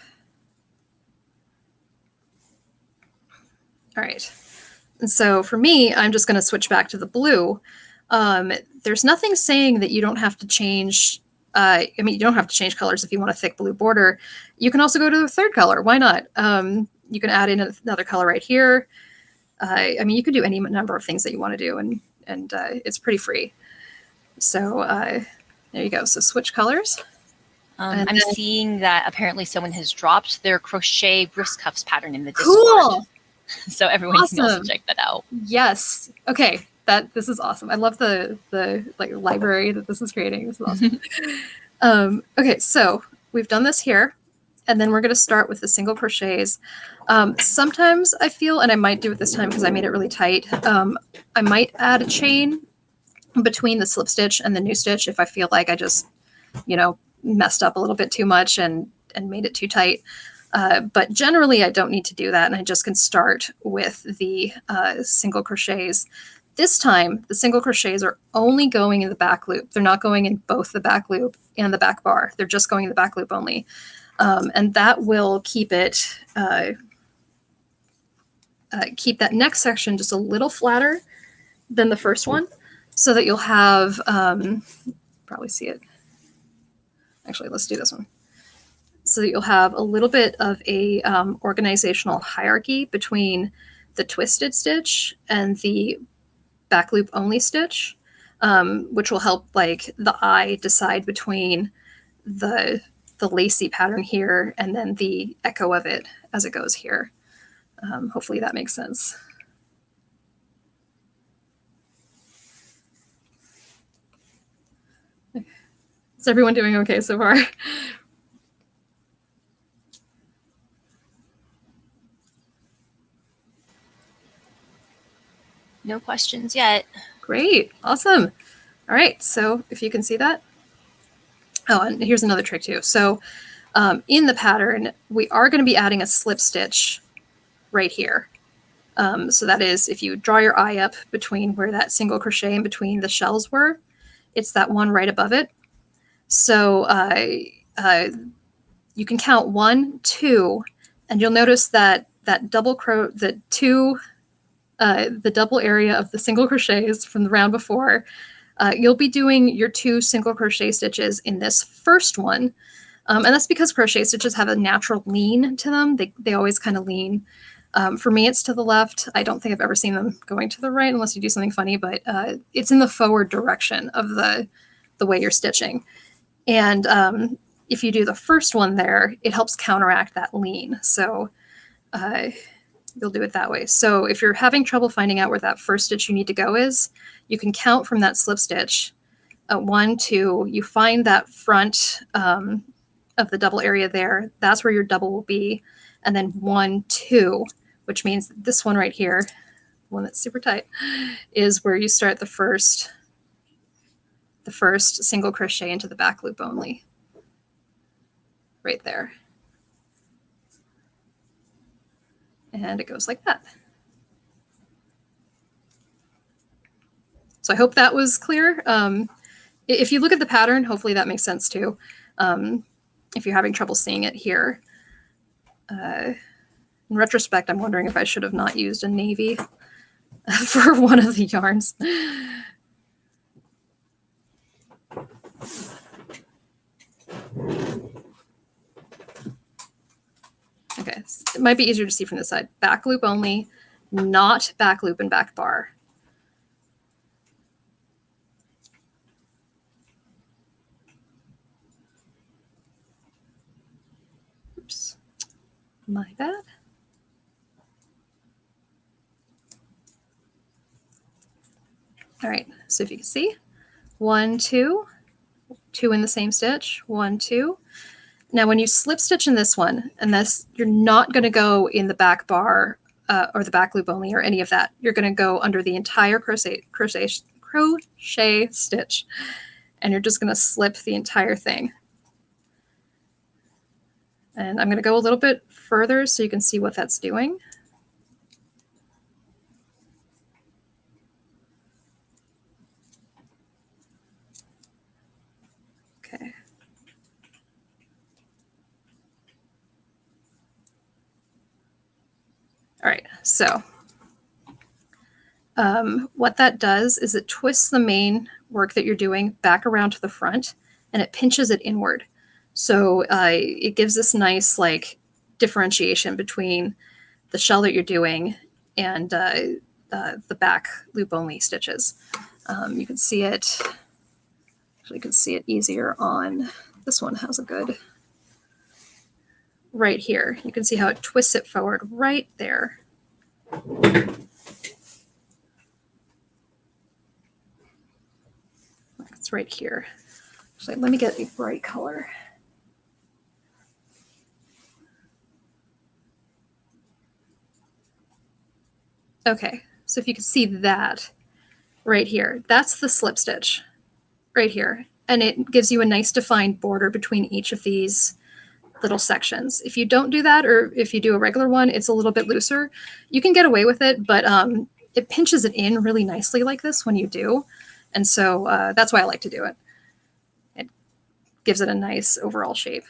All right. And so for me, I'm just going to switch back to the blue. There's nothing saying that you don't have to change. I mean, you don't have to change colors if you want a thick blue border. You can also go to the third color. Why not? You can add in another color right here. I mean, you could do any number of things that you want to do, and it's pretty free. So there you go. So switch colors. I'm seeing that apparently someone has dropped their crochet wrist cuffs pattern in the Discord. Cool. So everyone can also check that out. Yes. Okay. This is awesome. I love the like library that this is creating. This is awesome. Okay, so we've done this here, and then we're going to start with the single crochets. Sometimes I feel, and I might do it this time because I made it really tight, I might add a chain between the slip stitch and the new stitch if I feel like I just, messed up a little bit too much and made it too tight. But generally I don't need to do that, and I just can start with the single crochets. This time, the single crochets are only going in the back loop. They're not going in both the back loop and the back bar. They're just going in the back loop only. And that will keep it, keep that next section just a little flatter than the first one, so that you'll have, probably see it. Actually, let's do this one. So that you'll have a little bit of a organizational hierarchy between the twisted stitch and the back loop only stitch, which will help like the eye decide between the the lacy pattern here and then the echo of it as it goes here. Hopefully that makes sense. Is everyone doing okay so far? No questions yet. Great, awesome. All right, so if you can see that. Oh, and here's another trick too. So in the pattern, we are going to be adding a slip stitch right here. So that is, if you draw your eye up between where that single crochet in between the shells were, it's that one right above it. So you can count 1, 2, and you'll notice that that double the double area of the single crochets from the round before, you'll be doing your 2 single crochet stitches in this first one. And that's because crochet stitches have a natural lean to them. They always kind of lean. For me, it's to the left. I don't think I've ever seen them going to the right unless you do something funny, but it's in the forward direction of the way you're stitching. And if you do the first one there, it helps counteract that lean. So you'll do it that way. So if you're having trouble finding out where that first stitch you need to go is, you can count from that slip stitch. 1, 2, you find that front of the double area there. That's where your double will be. And then 1, 2, which means this one right here, one that's super tight, is where you start the first single crochet into the back loop only. Right there. And it goes like that. So I hope that was clear. If you look at the pattern, hopefully that makes sense too. If you're having trouble seeing it here. In retrospect, I'm wondering if I should have not used a navy for one of the yarns. Okay, it might be easier to see from this side. Back loop only, not back loop and back bar. Oops, my bad. All right, so if you can see, 1, 2, 2 in the same stitch, 1, 2. Now, when you slip stitch in this one, and this, you're not going to go in the back bar or the back loop only or any of that. You're going to go under the entire crochet stitch, and you're just going to slip the entire thing. And I'm going to go a little bit further so you can see what that's doing. Okay. All right, so what that does is it twists the main work that you're doing back around to the front, and it pinches it inward. So it gives this nice like differentiation between the shell that you're doing and the back loop only stitches. You can see it. Actually, you can see it easier on this one. Has a good right here. You can see how it twists it forward right there. It's right here. Actually, let me get a bright color. Okay, so if you can see that right here, that's the slip stitch right here. And it gives you a nice defined border between each of these little sections. If you don't do that, or if you do a regular one, it's a little bit looser. You can get away with it, but it pinches it in really nicely like this when you do. And so that's why I like to do it. It gives it a nice overall shape.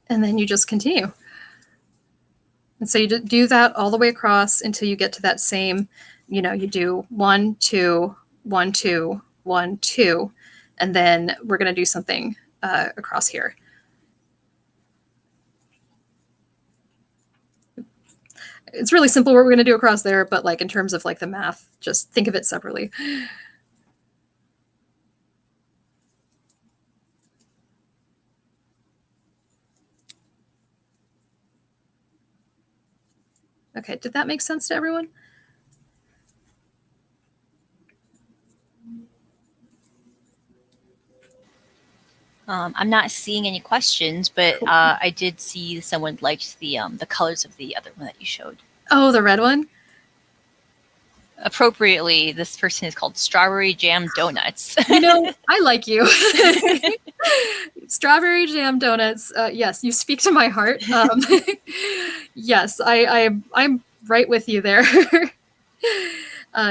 And then you just continue. And so you do that all the way across until you get to that same, you know, you do 1, 2, 1, 2, 1, 2, and then we're going to do something across here. it's really simple what we're going to do across there, but like in terms of like the math, just think of it separately. Okay, did that make sense to everyone? I'm not seeing any questions, but Cool. I did see someone liked the colors of the other one that you showed. Oh, the red one? Appropriately, this person is called Strawberry Jam Donuts. You know, I like you. Strawberry jam donuts. Yes, you speak to my heart. Yes, I'm right with you there.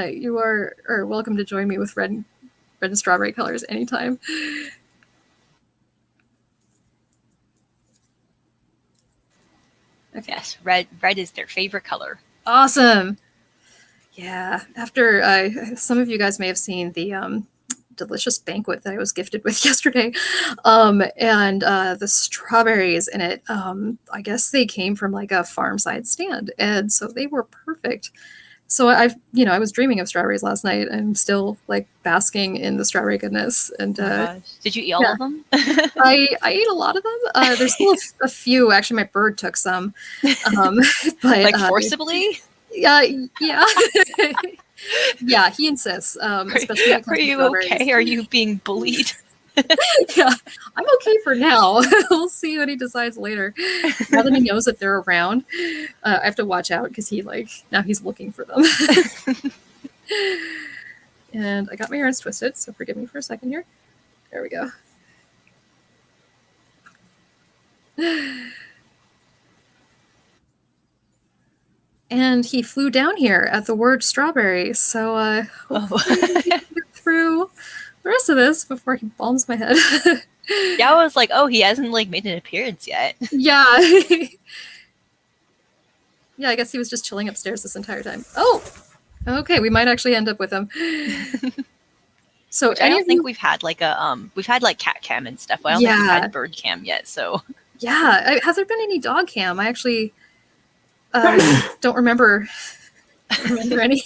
You are welcome to join me with red and strawberry colors anytime. Okay. Yes, red is their favorite color. Awesome. Yeah, after some of you guys may have seen the delicious banquet that I was gifted with yesterday, and the strawberries in it. I guess they came from like a farm side stand, and so they were perfect. So I was dreaming of strawberries last night, and still like basking in the strawberry goodness. And did you eat all of them? I ate a lot of them. There's still a few. Actually, my bird took some, but like forcibly. Yeah. Yeah, he insists. Especially when it comes Are to you strawberries. okay? Are you being bullied? Yeah, I'm okay for now. We'll see what he decides later. Now that he knows that they're around, I have to watch out because now he's looking for them. And I got my ears twisted, so forgive me for a second here. There we go. And he flew down here at the word strawberry, so hopefully we can get through the rest of this before he balms my head. Yeah, I was like, oh, he hasn't like made an appearance yet. Yeah. Yeah, I guess he was just chilling upstairs this entire time. Oh, okay, we might actually end up with him. So I don't think we've had like cat cam and stuff. I don't think we've had bird cam yet. So yeah, has there been any dog cam? I actually don't remember any.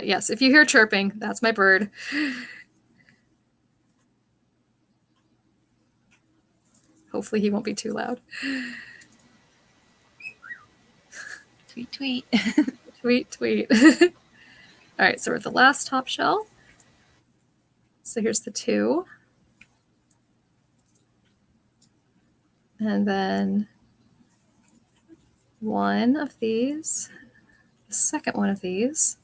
Yes, if you hear chirping, that's my bird. Hopefully he won't be too loud. Tweet, tweet. Tweet, tweet. All right, so we're at the last top shell. So here's the 2. And then 1 of these, the second one of these.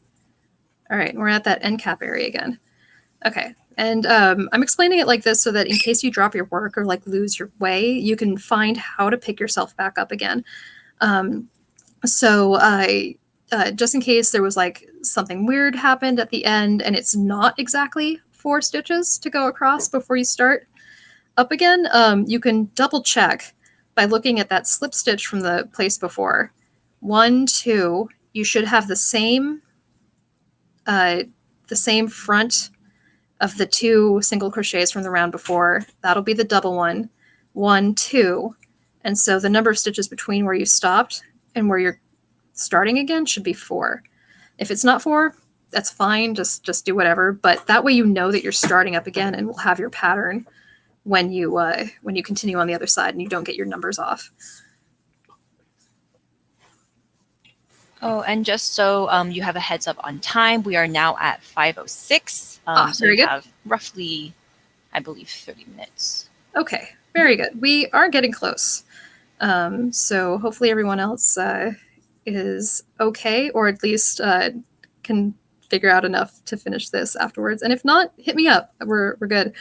All right, we're at that end cap area again. Okay, and I'm explaining it like this so that in case you drop your work or like lose your way, you can find how to pick yourself back up again. So just in case there was like something weird happened at the end and it's not exactly 4 stitches to go across before you start up again, you can double check by looking at that slip stitch from the place before. 1, 2, you should have the same front of the 2 single crochets from the round before. That'll be the double one. 1, 2. And so the number of stitches between where you stopped and where you're starting again should be 4. If it's not 4, that's fine. Just do whatever. But that way you know that you're starting up again and will have your pattern when you continue on the other side and you don't get your numbers off. Oh, and just so you have a heads up on time, we are now at 5:06. So we have roughly, I believe, 30 minutes. Okay, very good. We are getting close. So hopefully everyone else is okay, or at least can figure out enough to finish this afterwards. And if not, hit me up. We're good.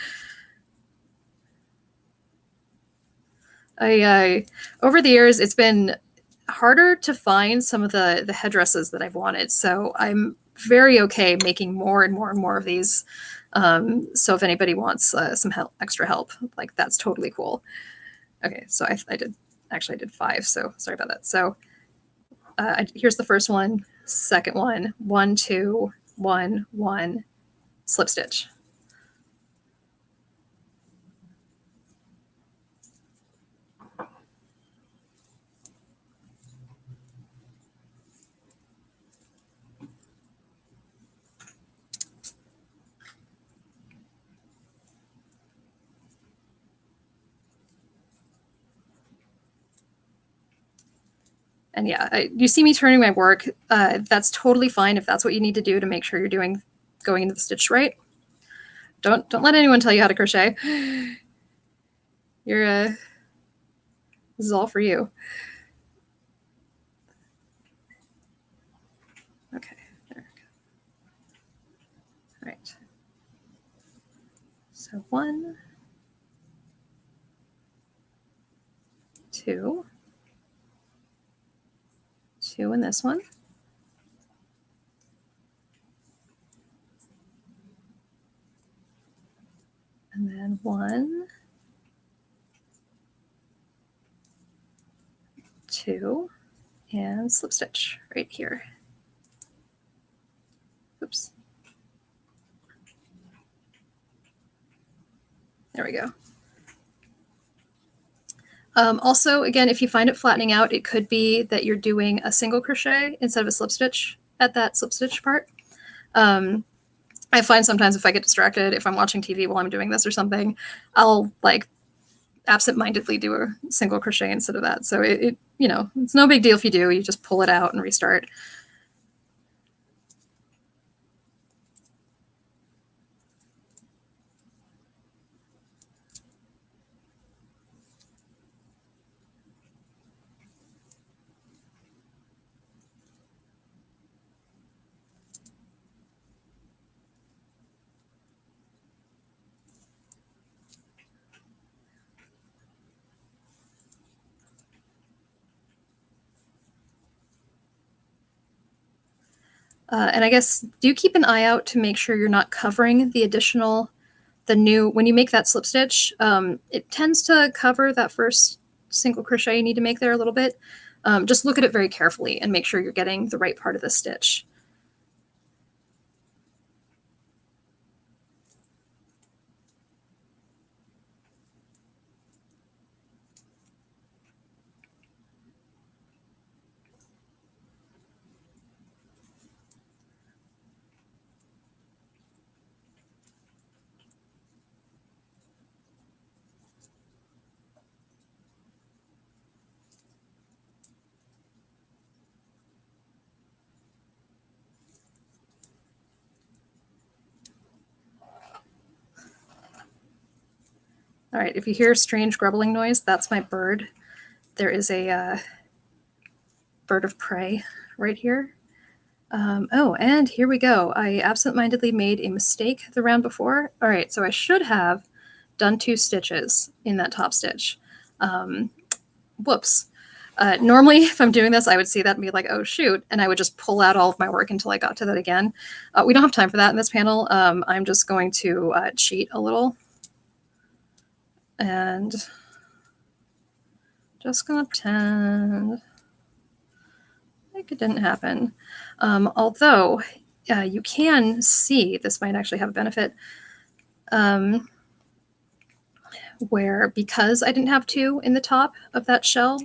I over the years, it's been harder to find some of the headdresses that I've wanted. So I'm very okay making more and more and more of these. So if anybody wants some extra help, like that's totally cool. Okay, so I did 5, so sorry about that. So here's the first one, second one, 1, 2, 1, 1, slip stitch. And yeah, you see me turning my work. That's totally fine if that's what you need to do to make sure you're going into the stitch right. Don't let anyone tell you how to crochet. You're this is all for you. Okay, there we go. All right. So 1, 2, 2 in this one. And then 1, 2, and slip stitch right here. Oops. There we go. Also, again, if you find it flattening out, it could be that you're doing a single crochet instead of a slip stitch at that slip stitch part. I find sometimes if I get distracted, if I'm watching TV while I'm doing this or something, I'll like absent-mindedly do a single crochet instead of that. So it you know, it's no big deal if you do. You just pull it out and restart. And I guess do keep an eye out to make sure you're not covering when you make that slip stitch, it tends to cover that first single crochet you need to make there a little bit. Just look at it very carefully and make sure you're getting the right part of the stitch. All right, if you hear a strange grubbling noise, that's my bird. There is a bird of prey right here. Oh, and here we go. I absent-mindedly made a mistake the round before. All right, so I should have done 2 stitches in that top stitch. Whoops. Normally, if I'm doing this, I would see that and be like, oh, shoot, and I would just pull out all of my work until I got to that again. We don't have time for that in this panel. I'm just going to cheat a little. And just gonna pretend like it didn't happen. Although you can see, this might actually have a benefit, where because I didn't have 2 in the top of that shell,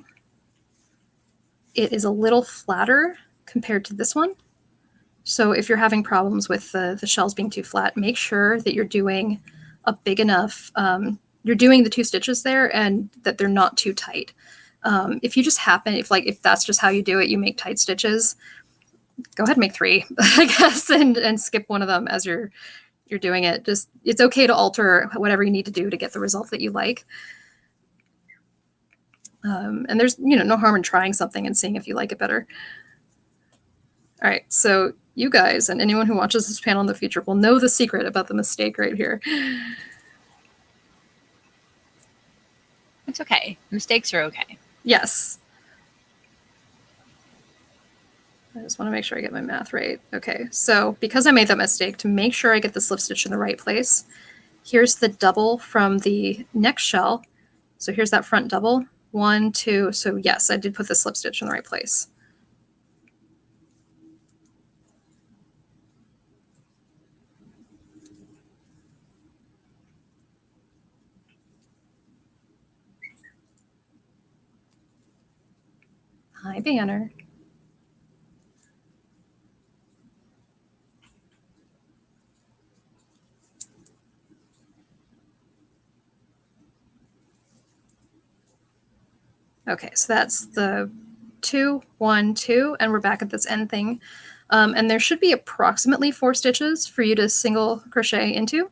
it is a little flatter compared to this one. So if you're having problems with the shells being too flat, make sure that you're doing a big enough, you're doing the 2 stitches there and that they're not too tight. If you just happen, if that's just how you do it, you make tight stitches, go ahead and make 3, I guess, and skip one of them as you're doing it. Just, it's okay to alter whatever you need to do to get the result that you like. And there's, no harm in trying something and seeing if you like it better. All right, so you guys and anyone who watches this panel in the future will know the secret about the mistake right here. It's okay. Mistakes are okay. Yes. I just want to make sure I get my math right. Okay, so because I made that mistake, to make sure I get the slip stitch in the right place, here's the double from the next shell. So here's that front double. 1, 2. So yes, I did put the slip stitch in the right place. Hi, Banner. Okay, so that's the 2, 1, 2, and we're back at this end thing. And there should be approximately 4 stitches for you to single crochet into.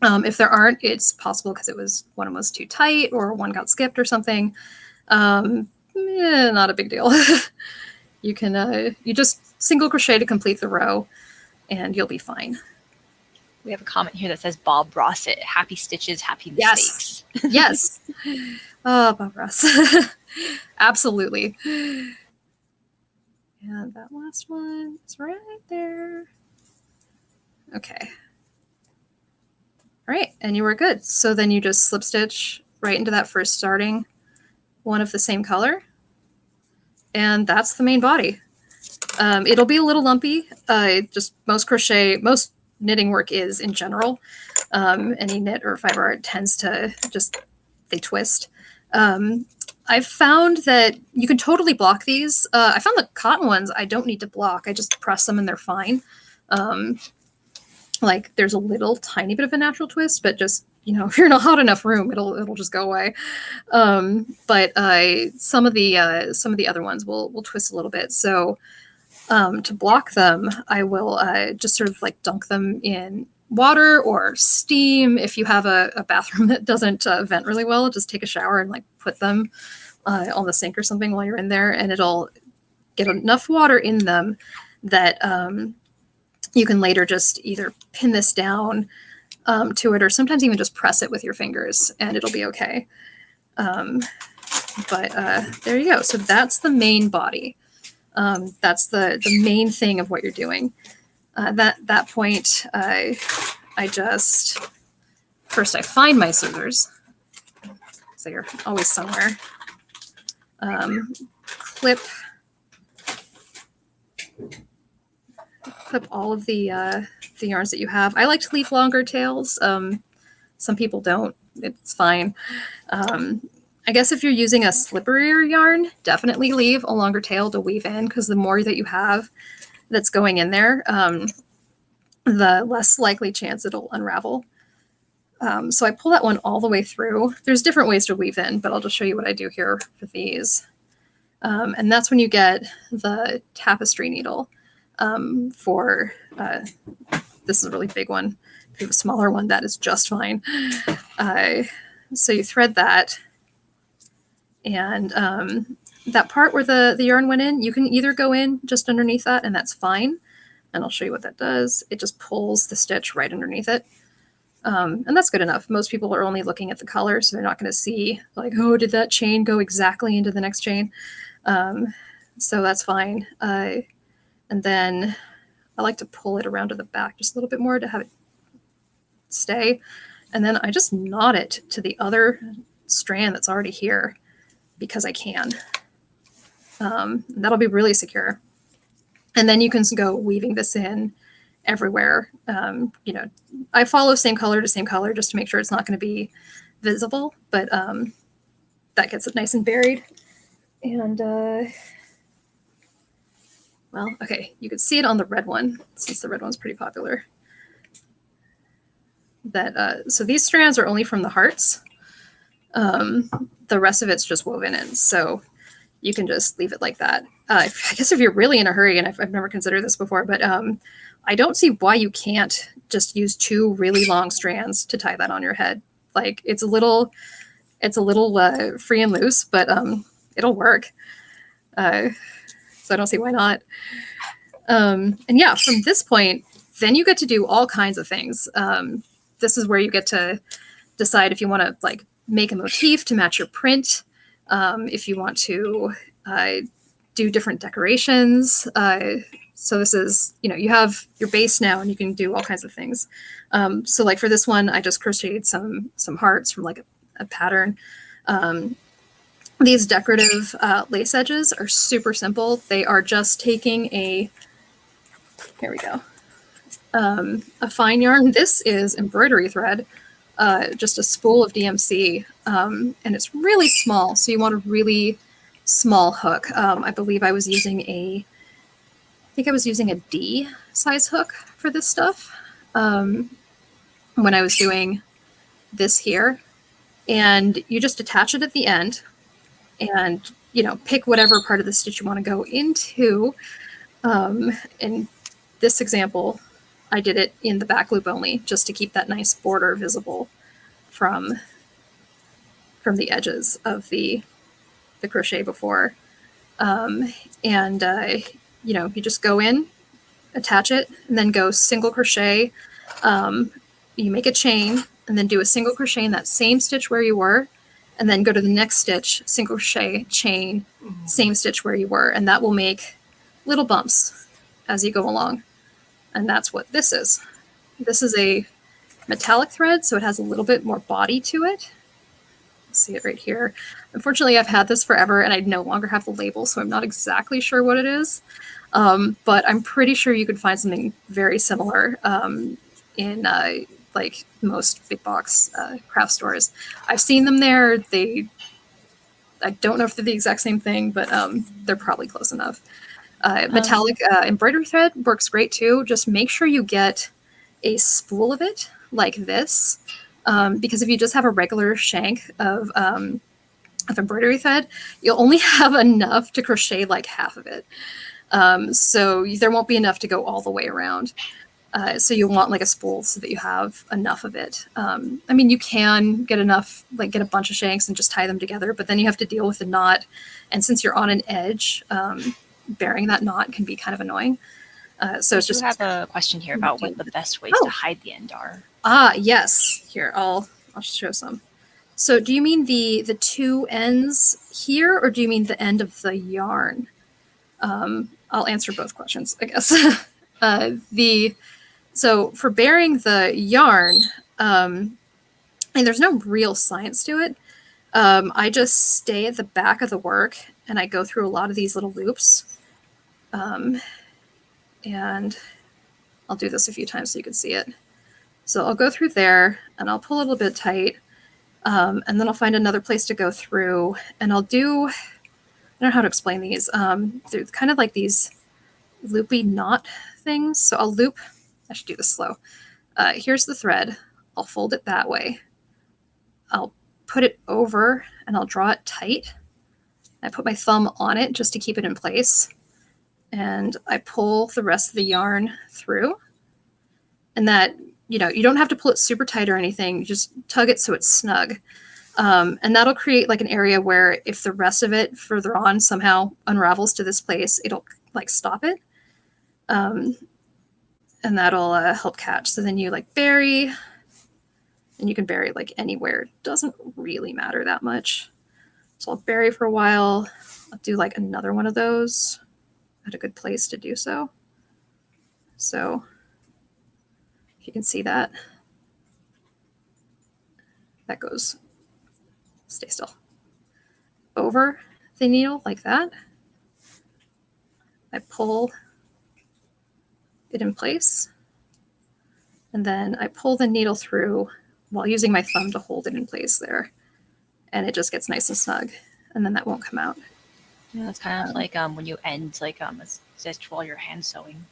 If there aren't, it's possible because one of them was too tight or one got skipped or something. Not a big deal. You can you just single crochet to complete the row, and you'll be fine. We have a comment here that says Bob Ross it. Happy stitches, happy mistakes. Yes. Oh, Bob Ross. Absolutely. And that last one is right there. Okay. All right, and you were good. So then you just slip stitch right into that first starting one of the same color. And that's the main body. It'll be a little lumpy. Just most knitting work is in general. Any knit or fiber art tends to they twist. I've found that you can totally block these. I found the cotton ones I don't need to block. I just press them and they're fine. Like there's a little tiny bit of a natural twist, but just, if you're in a hot enough room, it'll just go away. But some of the other ones will twist a little bit. So to block them, I will just sort of like dunk them in water or steam. If you have a bathroom that doesn't vent really well, just take a shower and like put them on the sink or something while you're in there, and it'll get enough water in them that you can later just either pin this down to it, or sometimes even just press it with your fingers and it'll be okay. But there you go. So that's the main body. That's the main thing of what you're doing. That point, I find my scissors. So you're always somewhere. Clip all of the yarns that you have. I like to leave longer tails. Some people don't. It's fine. I guess if you're using a slipperier yarn, definitely leave a longer tail to weave in, because the more that you have that's going in there, the less likely chance it'll unravel. So I pull that one all the way through. There's different ways to weave in, but I'll just show you what I do here for these. And that's when you get the tapestry needle. For this is a really big one. If you have a smaller one, that is just fine. So you thread that, and that part where the yarn went in, you can either go in just underneath that, and that's fine. And I'll show you what that does. It just pulls the stitch right underneath it. And that's good enough. Most people are only looking at the color, so they're not going to see like, oh, did that chain go exactly into the next chain? So that's fine. And then I like to pull it around to the back just a little bit more to have it stay. And then I just knot it to the other strand that's already here because I can. That'll be really secure. And then you can go weaving this in everywhere. I follow same color to same color just to make sure it's not going to be visible, but that gets it nice and buried. And well, okay, you can see it on the red one, since the red one's pretty popular. So these strands are only from the hearts. The rest of it's just woven in, so you can just leave it like that. I guess if you're really in a hurry, and I've never considered this before, but I don't see why you can't just use 2 really long strands to tie that on your head. Like it's a little free and loose, but it'll work. So I don't see why not. And yeah, from this point, then you get to do all kinds of things. This is where you get to decide if you want to like make a motif to match your print. If you want to do different decorations. So this is, you have your base now and you can do all kinds of things. So like for this one, I just crocheted some hearts from like a pattern. These decorative lace edges are super simple. They are just taking here we go, a fine yarn. This is embroidery thread, just a spool of DMC, and it's really small. So you want a really small hook. I believe I was using a D size hook for this stuff when I was doing this here. And you just attach it at the end. And, you know, pick whatever part of the stitch you want to go into. In this example, I did it in the back loop only, just to keep that nice border visible from the edges of the crochet before. You know, you just go in, attach it, and then go single crochet. You make a chain, and then do a single crochet in that same stitch where you were, and then go to the next stitch, single crochet, chain, same stitch where you were, and that will make little bumps as you go along. And that's what this is. This is a metallic thread, so it has a little bit more body to it. See it right here. Unfortunately, I've had this forever and I no longer have the label, so I'm not exactly sure what it is. But I'm pretty sure you could find something very similar in like most big box craft stores. I've seen them there. I don't know if they're the exact same thing, but they're probably close enough. Metallic embroidery thread works great too. Just make sure you get a spool of it like this. Because if you just have a regular shank of embroidery thread, you'll only have enough to crochet like half of it. So there won't be enough to go all the way around. So you'll want like a spool so that you have enough of it. I mean, you can get enough, like get a bunch of shanks and just tie them together, but then you have to deal with the knot. And since you're on an edge, bearing that knot can be kind of annoying. So it's just have a question here about what the best ways to hide the end are. Ah, yes. Here, I'll show some. So do you mean the two ends here, or do you mean the end of the yarn? I'll answer both questions, I guess. So for bearing the yarn, and there's no real science to it. I just stay at the back of the work and I go through a lot of these little loops. And I'll do this a few times so you can see it. So I'll go through there and I'll pull a little bit tight, and then I'll find another place to go through, and I'll do, I don't know how to explain these. They're kind of like these loopy knot things. So I'll loop, I should do this slow. Here's the thread. I'll fold it that way. I'll put it over and I'll draw it tight. I put my thumb on it just to keep it in place. And I pull the rest of the yarn through, and that, you know, you don't have to pull it super tight or anything. You just tug it so it's snug. And that'll create like an area where if the rest of it further on somehow unravels to this place, it'll like stop it. And that'll help catch. So then you like bury, and you can bury like anywhere. It doesn't really matter that much. So I'll bury for a while. I'll do like another one of those at a good place to do so. So if you can see that, that goes, stay still, over the needle like that. I pull it in place, and then I pull the needle through while using my thumb to hold it in place there. And it just gets nice and snug, and then that won't come out. Yeah, that's kind of like when you end like a stitch while you're hand sewing.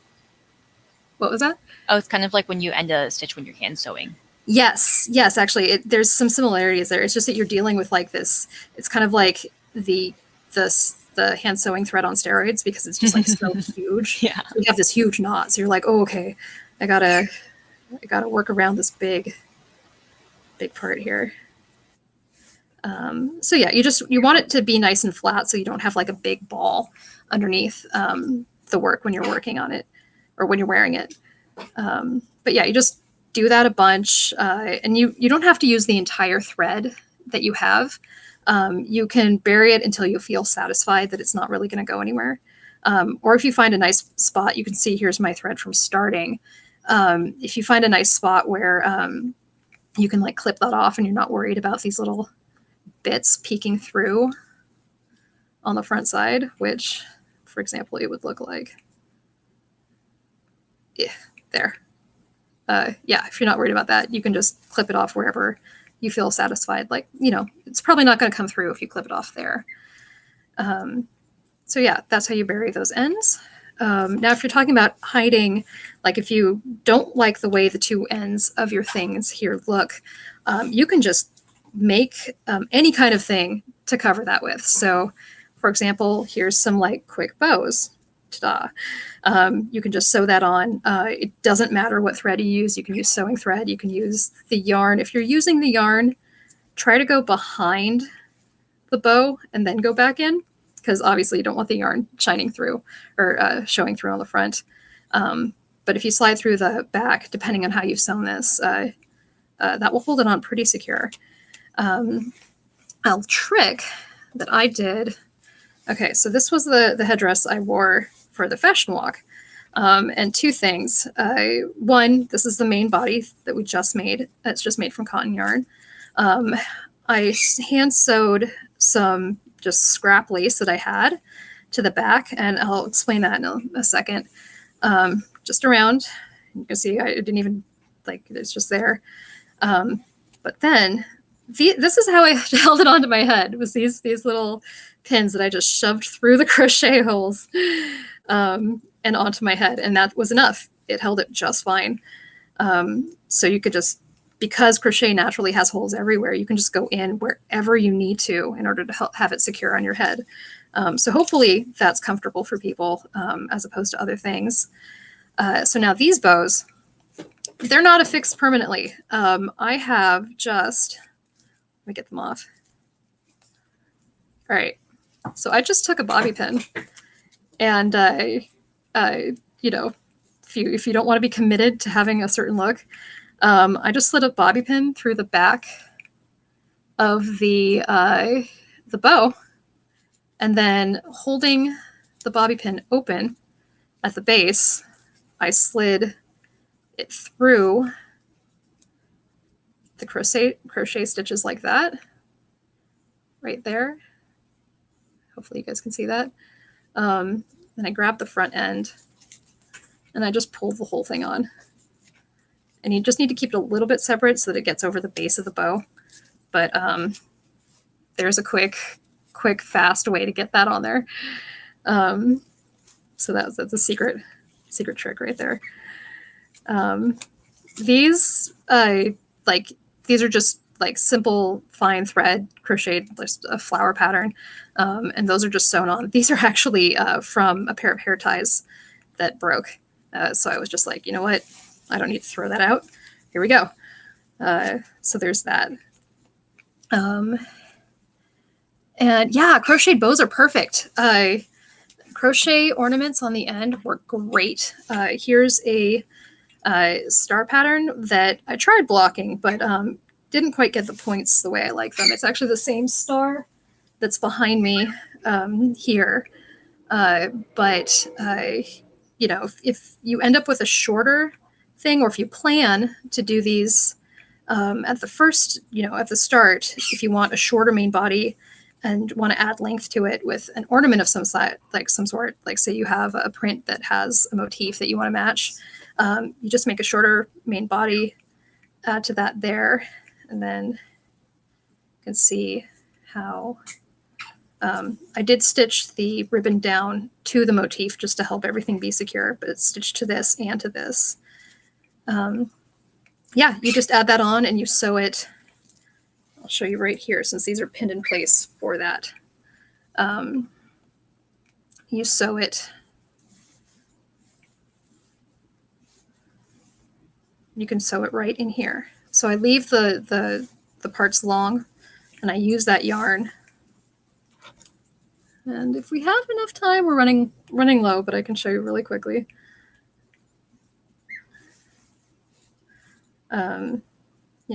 What was that? Oh, it's kind of like when you end a stitch when you're hand sewing. Yes, actually, there's some similarities there. It's just that you're dealing with like this. It's kind of like the hand sewing thread on steroids, because it's just like so huge. Yeah, so you have this huge knot, so you're like, oh, okay, I gotta work around this big part here. So yeah, you want it to be nice and flat, so you don't have like a big ball underneath the work when you're working on it or when you're wearing it. But yeah, you just do that a bunch, and you don't have to use the entire thread that you have. You can bury it until you feel satisfied that it's not really going to go anywhere. Or if you find a nice spot, you can see here's my thread from starting. If you find a nice spot where you can like clip that off and you're not worried about these little bits peeking through on the front side, which, for example, it would look like, yeah, there. Yeah, if you're not worried about that, you can just clip it off wherever you feel satisfied. Like, you know, it's probably not going to come through if you clip it off there. So yeah, that's how you bury those ends. Now, if you're talking about hiding, like if you don't like the way the two ends of your things here look, you can just make any kind of thing to cover that with. So For example, here's some like quick bows. Ta-da. You can just sew that on. It doesn't matter what thread you use. You can use sewing thread. You can use the yarn. If you're using the yarn, try to go behind the bow and then go back in, because obviously you don't want the yarn shining through or showing through on the front. But if you slide through the back, depending on how you've sewn this, that will hold it on pretty secure. A trick that I did. Okay, so this was the headdress I wore for the fashion walk. And two things. One, this is the main body that we just made. It's just made from cotton yarn. I hand sewed some just scrap lace that I had to the back, and I'll explain that in a second. Just around, you can see I didn't even, like, it's just there. But then this is how I held it onto my head, was these little pins that I just shoved through the crochet holes and onto my head, and that was enough. It held it just fine. So you could just, because crochet naturally has holes everywhere, you can just go in wherever you need to in order to have it secure on your head. So hopefully that's comfortable for people as opposed to other things. So now these bows, they're not affixed permanently. I have just, let me get them off. All right. So I just took a bobby pin, and you know, if you don't want to be committed to having a certain look, I just slid a bobby pin through the back of the bow, and then holding the bobby pin open at the base, I slid it through the crochet stitches like that, right there. Hopefully you guys can see that. Then I grabbed the front end and I just pulled the whole thing on. And you just need to keep it a little bit separate so that it gets over the base of the bow. But there's a quick, fast way to get that on there. So that's a secret trick right there. These are just like simple fine thread crocheted, just a flower pattern, and those are just sewn on. These are actually from a pair of hair ties that broke. So I was just like, you know what? I don't need to throw that out. Here we go. So there's that. And yeah, crocheted bows are perfect. Crochet ornaments on the end work great. Here's a star pattern that I tried blocking, but didn't quite get the points the way I like them. It's actually the same star that's behind me here. But you know, if you end up with a shorter thing, or if you plan to do these at the first, at the start, if you want a shorter main body and want to add length to it with an ornament of some sort, like say you have a print that has a motif that you want to match, you just make a shorter main body, add to that there, and then you can see how I did stitch the ribbon down to the motif just to help everything be secure, but it's stitched to this and to this. Yeah, you just add that on and you sew it. I'll show you right here since these are pinned in place for that. You sew it. You can sew it right in here. So I leave the parts long and I use that yarn. And if we have enough time, we're running low, but I can show you really quickly.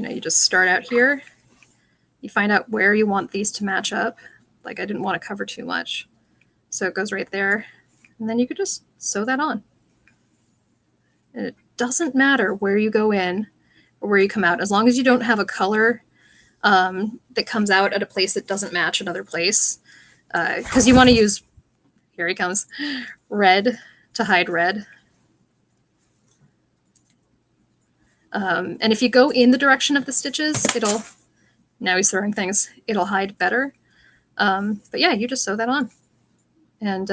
You just start out here. You find out where you want these to match up. Like I didn't want to cover too much. So it goes right there. And then you could just sew that on. And it doesn't matter where you go in or where you come out, as long as you don't have a color that comes out at a place that doesn't match another place. Because you want to use, here he comes, red to hide red. And if you go in the direction of the stitches, now he's throwing things, it'll hide better. But yeah, you just sew that on. And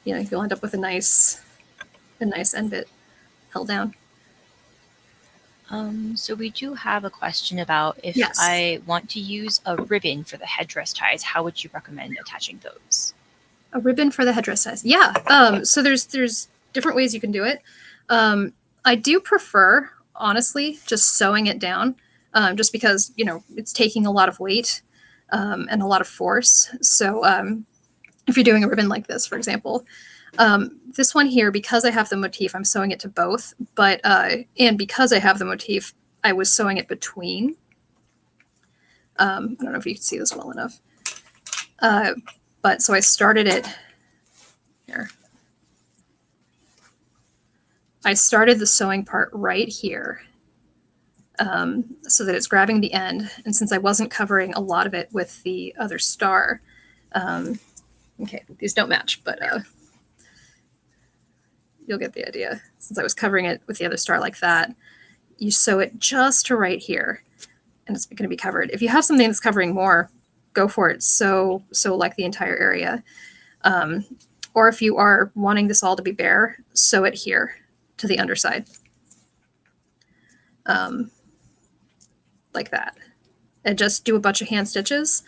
you'll end up with a nice end bit held down. So we do have a question about if Yes. I want to use a ribbon for the headdress ties, how would you recommend attaching those? A ribbon for the headdress ties. Yeah. So there's different ways you can do it. I do prefer, honestly, just sewing it down, just because, you know, it's taking a lot of weight and a lot of force. So if you're doing a ribbon like this, for example, this one here, because I have the motif, I'm sewing it to both, but and because I have the motif, I was sewing it between. I don't know if you can see this well enough. But so I started it here. I started the sewing part right here so that it's grabbing the end. And since I wasn't covering a lot of it with the other star, okay, these don't match, but you'll get the idea. Since I was covering it with the other star like that, you sew it just to right here and it's going to be covered. If you have something that's covering more, go for it. So like the entire area. Or if you are wanting this all to be bare, sew it here to the underside. Like that. And just do a bunch of hand stitches.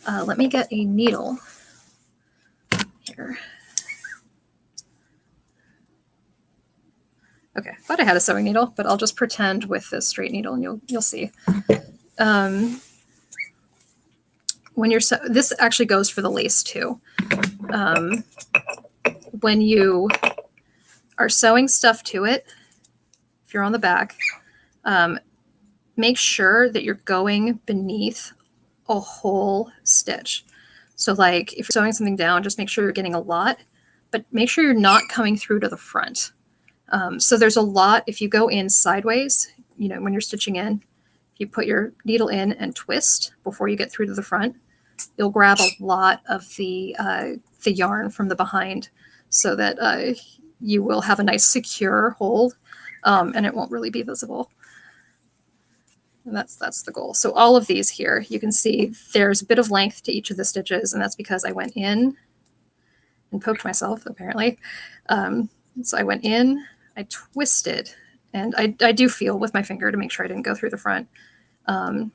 Let me get a needle here. Okay, thought I had a sewing needle, but I'll just pretend with this straight needle and you'll see. When you're this actually goes for the lace too. When you are sewing stuff to it, if you're on the back, make sure that you're going beneath a whole stitch. So like if you're sewing something down, just make sure you're getting a lot, but make sure you're not coming through to the front. So there's a lot, if you go in sideways, you know, when you're stitching in, if you put your needle in and twist before you get through to the front, you'll grab a lot of the yarn from the behind so that you will have a nice secure hold and it won't really be visible. And that's the goal. So all of these here, you can see there's a bit of length to each of the stitches, and that's because I went in and poked myself, apparently. So I went in, I twisted, and I do feel with my finger to make sure I didn't go through the front. And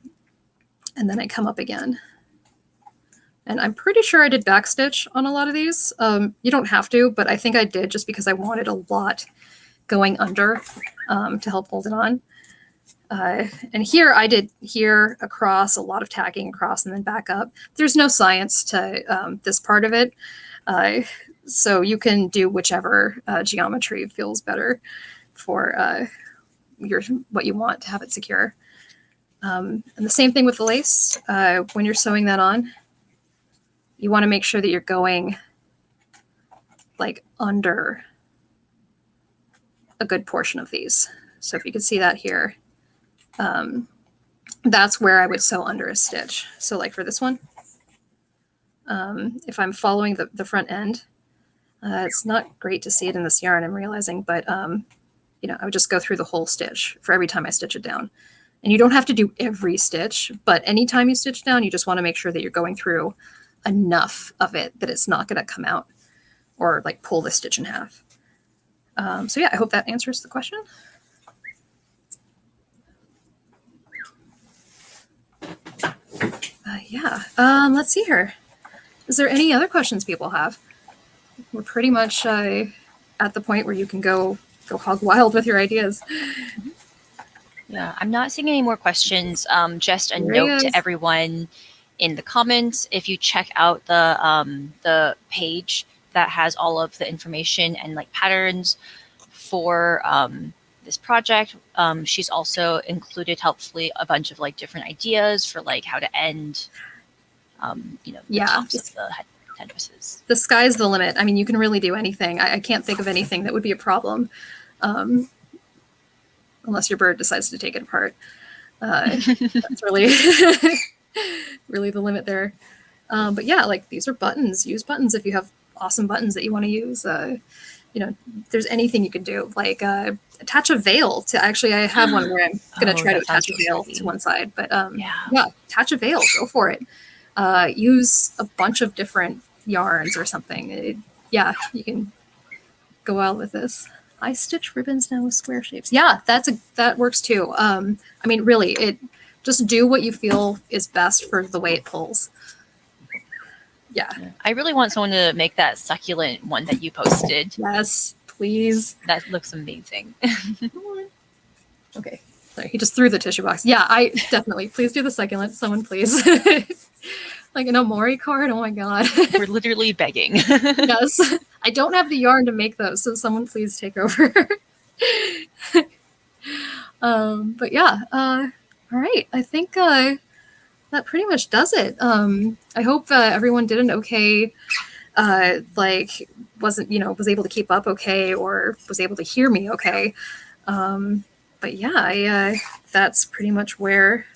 then I come up again. And I'm pretty sure I did backstitch on a lot of these. You don't have to, but I think I did just because I wanted a lot going under to help hold it on. And here I did here across, a lot of tagging across and then back up. There's no science to this part of it. So you can do whichever geometry feels better for what you want to have it secure. And the same thing with the lace. When you're sewing that on, you want to make sure that you're going like under a good portion of these. So if you can see that here, that's where I would sew under a stitch. So like for this one, if I'm following the front end, it's not great to see it in this yarn, I'm realizing, but you know, I would just go through the whole stitch for every time I stitch it down. And you don't have to do every stitch, but anytime you stitch down, you just want to make sure that you're going through enough of it that it's not going to come out or like pull the stitch in half. So yeah, I hope that answers the question. Let's see here. Is there any other questions people have? We're pretty much at the point where you can go hog wild with your ideas. Yeah, I'm not seeing any more questions. Just a note to everyone in the comments, if you check out the page that has all of the information and like patterns for this project, she's also included helpfully a bunch of like different ideas for like how to end the tops of the headdresses. The sky's the limit. I mean, you can really do anything. I can't think of anything that would be a problem, unless your bird decides to take it apart. That's really really the limit there. But yeah, like these are buttons. Use buttons if you have awesome buttons that you want to use. There's anything you can do. Like attach a veil to. Actually, I have one where I'm going to try to attach a veil to one side. But yeah, attach a veil. Go for it. Use a bunch of different yarns or something. You can go out with this. I stitch ribbons now with square shapes. Yeah, that works too. I mean, really, just do what you feel is best for the way it pulls. Yeah. I really want someone to make that succulent one that you posted. Yes, please. That looks amazing. Okay. Sorry, he just threw the tissue box. Yeah, I definitely. Please do the succulent. Someone, please. Like an Omori card. Oh my god. We're literally begging. Yes. I don't have the yarn to make those, so someone please take over. But yeah. All right. I think that pretty much does it. I hope everyone did an okay. Like was able to keep up okay, or was able to hear me okay. But yeah, that's pretty much where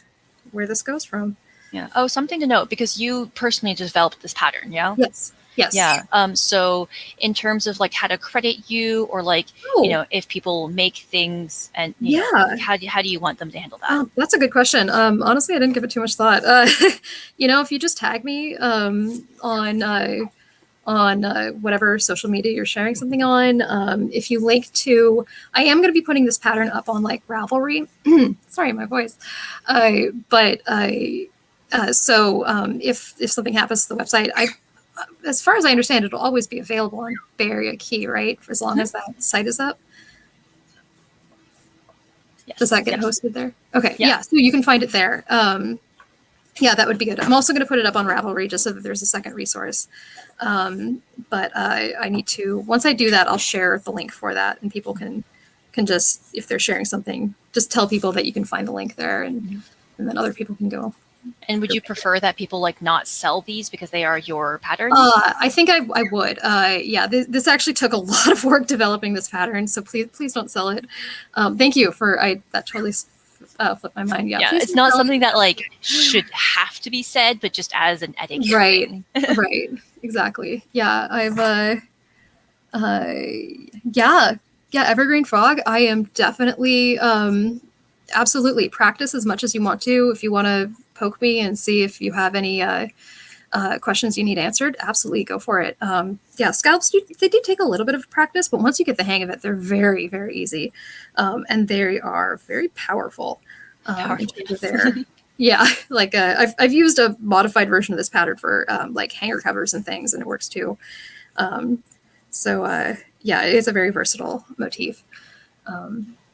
this goes from. Yeah. Oh, something to note, because you personally developed this pattern, yeah? Yes. Yes. Yeah. So in terms of like how to credit you, or like, if people make things and you know, how do you want them to handle that? That's a good question. Honestly, I didn't give it too much thought. If you just tag me on whatever social media you're sharing something on, if you link to, I am going to be putting this pattern up on like Ravelry. Sorry, my voice. So if something happens to the website, as far as I understand, it'll always be available on Bay Area Key, right? For as long as that site is up. Yes. Does that get hosted there? Okay. Yeah. So you can find it there. Yeah, that would be good. I'm also going to put it up on Ravelry just so that there's a second resource. But I need to, once I do that, I'll share the link for that, and people can just, if they're sharing something, just tell people that you can find the link there, and then other people can go. And would you prefer that people like not sell these because they are your patterns? I think I would. Yeah, this actually took a lot of work developing this pattern, so please don't sell it. Thank you for that totally flipped my mind. Yeah, it's not something that like should have to be said, but just as an etiquette. Right. Right. Exactly. Yeah, Evergreen Frog. I am definitely absolutely practice as much as you want to. If you want to poke me and see if you have any questions you need answered, absolutely go for it. Scalps they do take a little bit of practice, but once you get the hang of it, they're very, very easy, and they are very powerful. Yeah, like I've used a modified version of this pattern for like hanger covers and things, and it works too. It's a very versatile motif.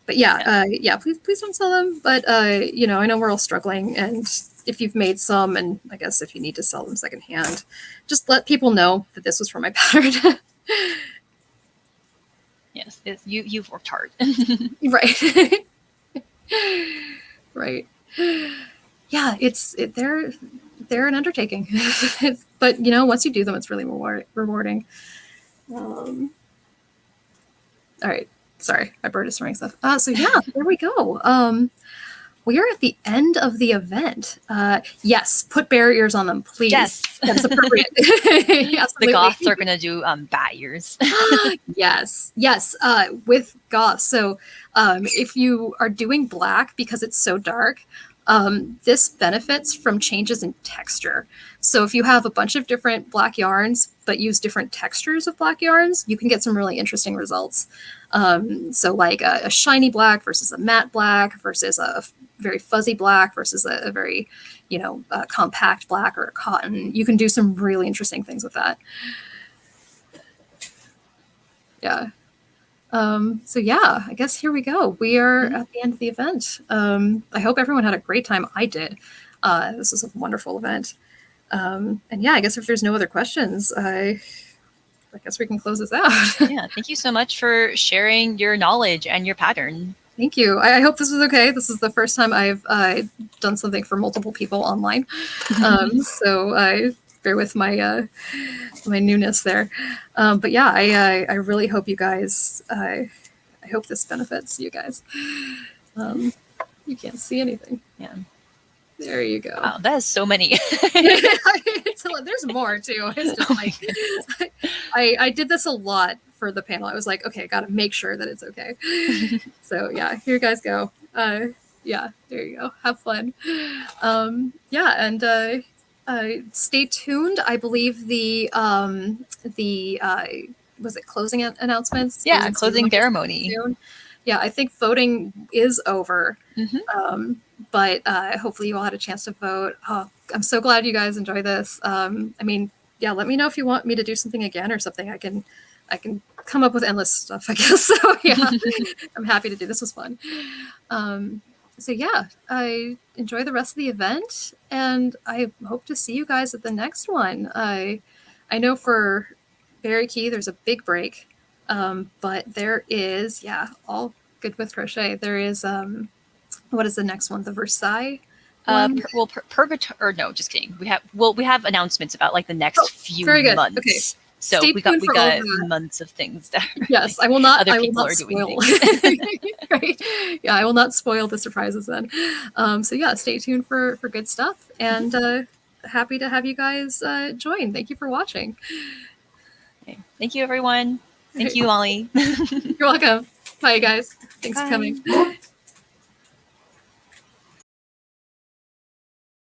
Please don't sell them. But I know we're all struggling, and if you've made some, and I guess if you need to sell them secondhand, just let people know that this was from my pattern. Yes, you've worked hard. Right. Right. Yeah, they're an undertaking, but once you do them, it's really rewarding. All right. Sorry, my bird is throwing stuff. So yeah, there we go. We are at the end of the event. Yes, put bear ears on them, please. Yes, that's appropriate. The goths are gonna do bat ears. Yes, with goths. So if you are doing black because it's so dark, this benefits from changes in texture. So if you have a bunch of different black yarns but use different textures of black yarns, you can get some really interesting results. So like a shiny black versus a matte black versus a very fuzzy black versus a very, compact black or a cotton. You can do some really interesting things with that. Yeah. I guess here we go. We are at the end of the event. I hope everyone had a great time. I did. This was a wonderful event. I guess if there's no other questions, I guess we can close this out. Yeah, thank you so much for sharing your knowledge and your pattern. Thank you. I hope this was okay. This is the first time I've done something for multiple people online. So bear with my my newness there. I really hope you guys, I hope this benefits you guys. You can't see anything. Yeah. There you go. Wow, that is so many. There's more too. It's just like, I did this a lot for the panel. I was like, okay, got to make sure that it's okay. So yeah, here you guys go. There you go. Have fun. Stay tuned. I believe the was it closing announcements? Yeah, closing ceremony. Soon. Yeah, I think voting is over. But hopefully you all had a chance to vote. Oh, I'm so glad you guys enjoy this. I mean, yeah, let me know if you want me to do something again or something. I can come up with endless stuff, I guess. So yeah, I'm happy to do this. Was fun. So yeah, I enjoy the rest of the event, and I hope to see you guys at the next one. I know for Berry Key there's a big break, but there is, yeah, all good with crochet. There is what is the next one? The Versailles one? Purgatory. Or no, just kidding. We have announcements about like the next few months. Okay. So Stay we got tuned months of things that yes, I will not. Other I will people not are spoil. doing things. Right? Yeah, I will not spoil the surprises then. So yeah, stay tuned for good stuff, and happy to have you guys join. Thank you for watching. Okay. Thank you, everyone. Thank you, Molly. You're welcome. Bye, guys. Thanks for coming.